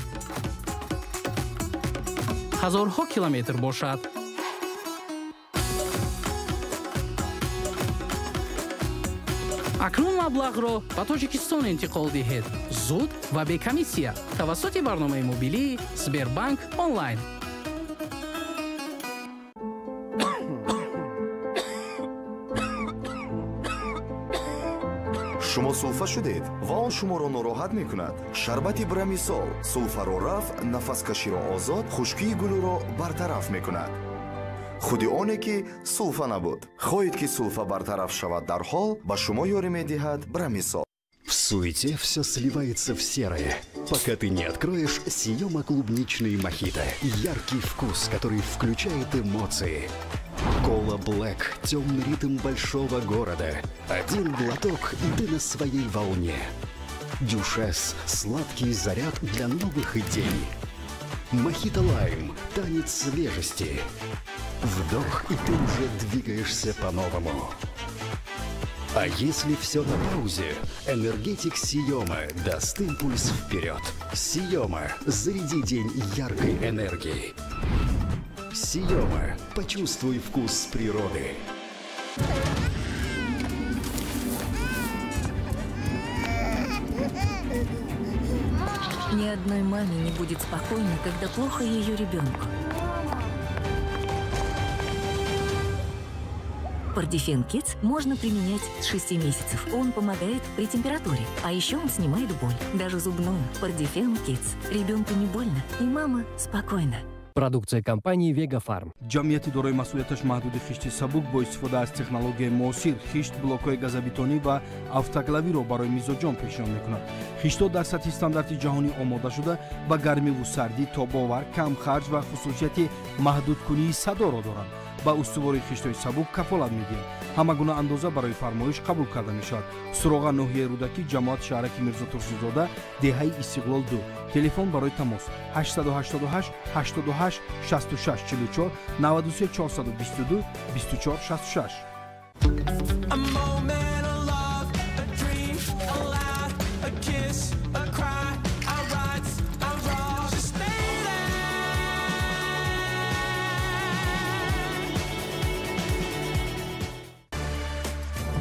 ҳазорҳо километр бошад. акнун маблағро ба Тоҷикистон интиқол диҳед. зуд ва бекомиссия тавассути барномаи мобилии Сбербанк онлайн. шумо сулфа шудед ва он шуморо нороҳат мекунад. шарбати брамисол сулфаро рафт, нафаскаширо озод, хушкии гулӯро бартараф мекунад. худи оне ки сулфа набуд. хоҳед ки сулфа бартараф шавад дарҳол, ба шумо ёрӣ медиҳад брамисол. В суете все сливается в серое, пока ты не откроешь съемо-клубничный мохито. Яркий вкус, который включает эмоции. Кола Блэк – темный ритм большого города. Один глоток, и ты на своей волне. Дюшес – сладкий заряд для новых идей. Мохито Лайм – танец свежести. Вдох, и ты уже двигаешься по-новому. А если все на паузе? Энергетик Сиома даст импульс вперед. Сиома. Заряди день яркой энергией. Сиома. Почувствуй вкус природы. Ни одной маме не будет спокойно, когда плохо ее ребенку. Пардифен Kids можно применять с 6 месяцев. Он помогает при температуре, а еще он снимает боль, даже зубную. Пардифен Kids. Ребенку не больно, и мама спокойна. Продукция компании Vega Farm. ҷамъияти дорои масъулияташ маҳдуди хишти сабук бо истифода аз технологияи муосир хишт блокҳои газобетонӣ ва автоклавиро барои мизоҷон пешниҳод мекунад. хиштҳо дар сатҳи стандарти ҷаҳонӣ омода шуда ба гармиву сардӣ тобовар, камхарҷ ва хусусияти маҳдудкунии садоро доранд. ба устувории хиштҳои сабук кафолат мегирад. ҳама гуна андоза барои фармоиш қабул карда мешавад. суроға ноҳияи рӯдакӣ, ҷамоат шаҳраки Мирзо Турсузода, деҳаи Истиқлол 2. телефон барои тамос 888 88 66 44 93 422 24 66.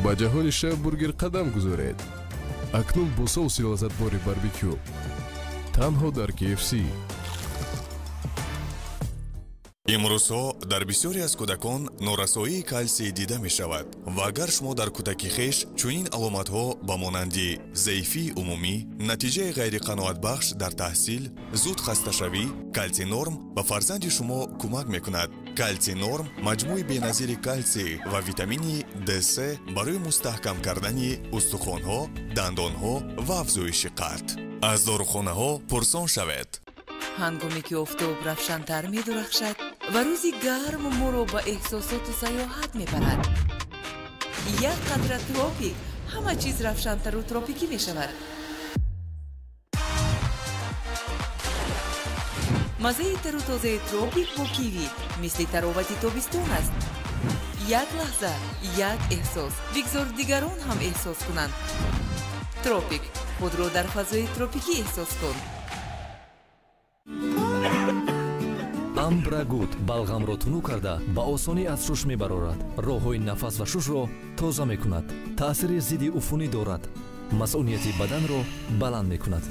ба ҷаҳони шеф бургер қадам гузоред. акнун бо соуси лаззатбори барбекю танҳо дар KFC. имрӯзҳо дар бисёре аз кӯдакон норасоии калсий дида мешавад ва агар шумо дар кӯдаки хеш чунин аломатҳо ба монанди заифии умумӣ, натиҷаи ғайриқаноатбахш дар таҳсил, зуд хасташавӣ, калсий норм ба фарзанди шумо кӯмак мекунад. калсий норм маҷмӯи беназири калсий ва витамини D3 барои мустаҳкам кардани устухонҳо, дандонҳо ва афзоиши қад. аз дорухонаҳо пурсон шавед. ҳангоме ки офтоб равшантар медурахшад ва рӯзи гарм моро ба эҳсосоту саёҳат мебарад. як қадра тропик, ҳама чиз равшантару тропикӣ мешавад. маззаи тару тозаи тропик бо киви мисли таровати тобистон аст. як лаҳза, як эҳсос. бигзор дигарон ҳам эҳсос кунанд. тропик, худро дар фазои тропикӣ эҳсос кун. амбрагут балғамро тунук карда ба осонӣ аз шуш мебарорад. роҳҳои нафас ва шушро тоза мекунад. таъсири зидди уфунӣ дорад. масъулияти баданро баланд мекунад.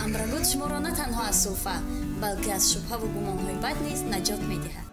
амбрагут шуморо на танҳо аз суфа, балки аз шубҳаву гумонҳои бад низ наҷот медиҳад.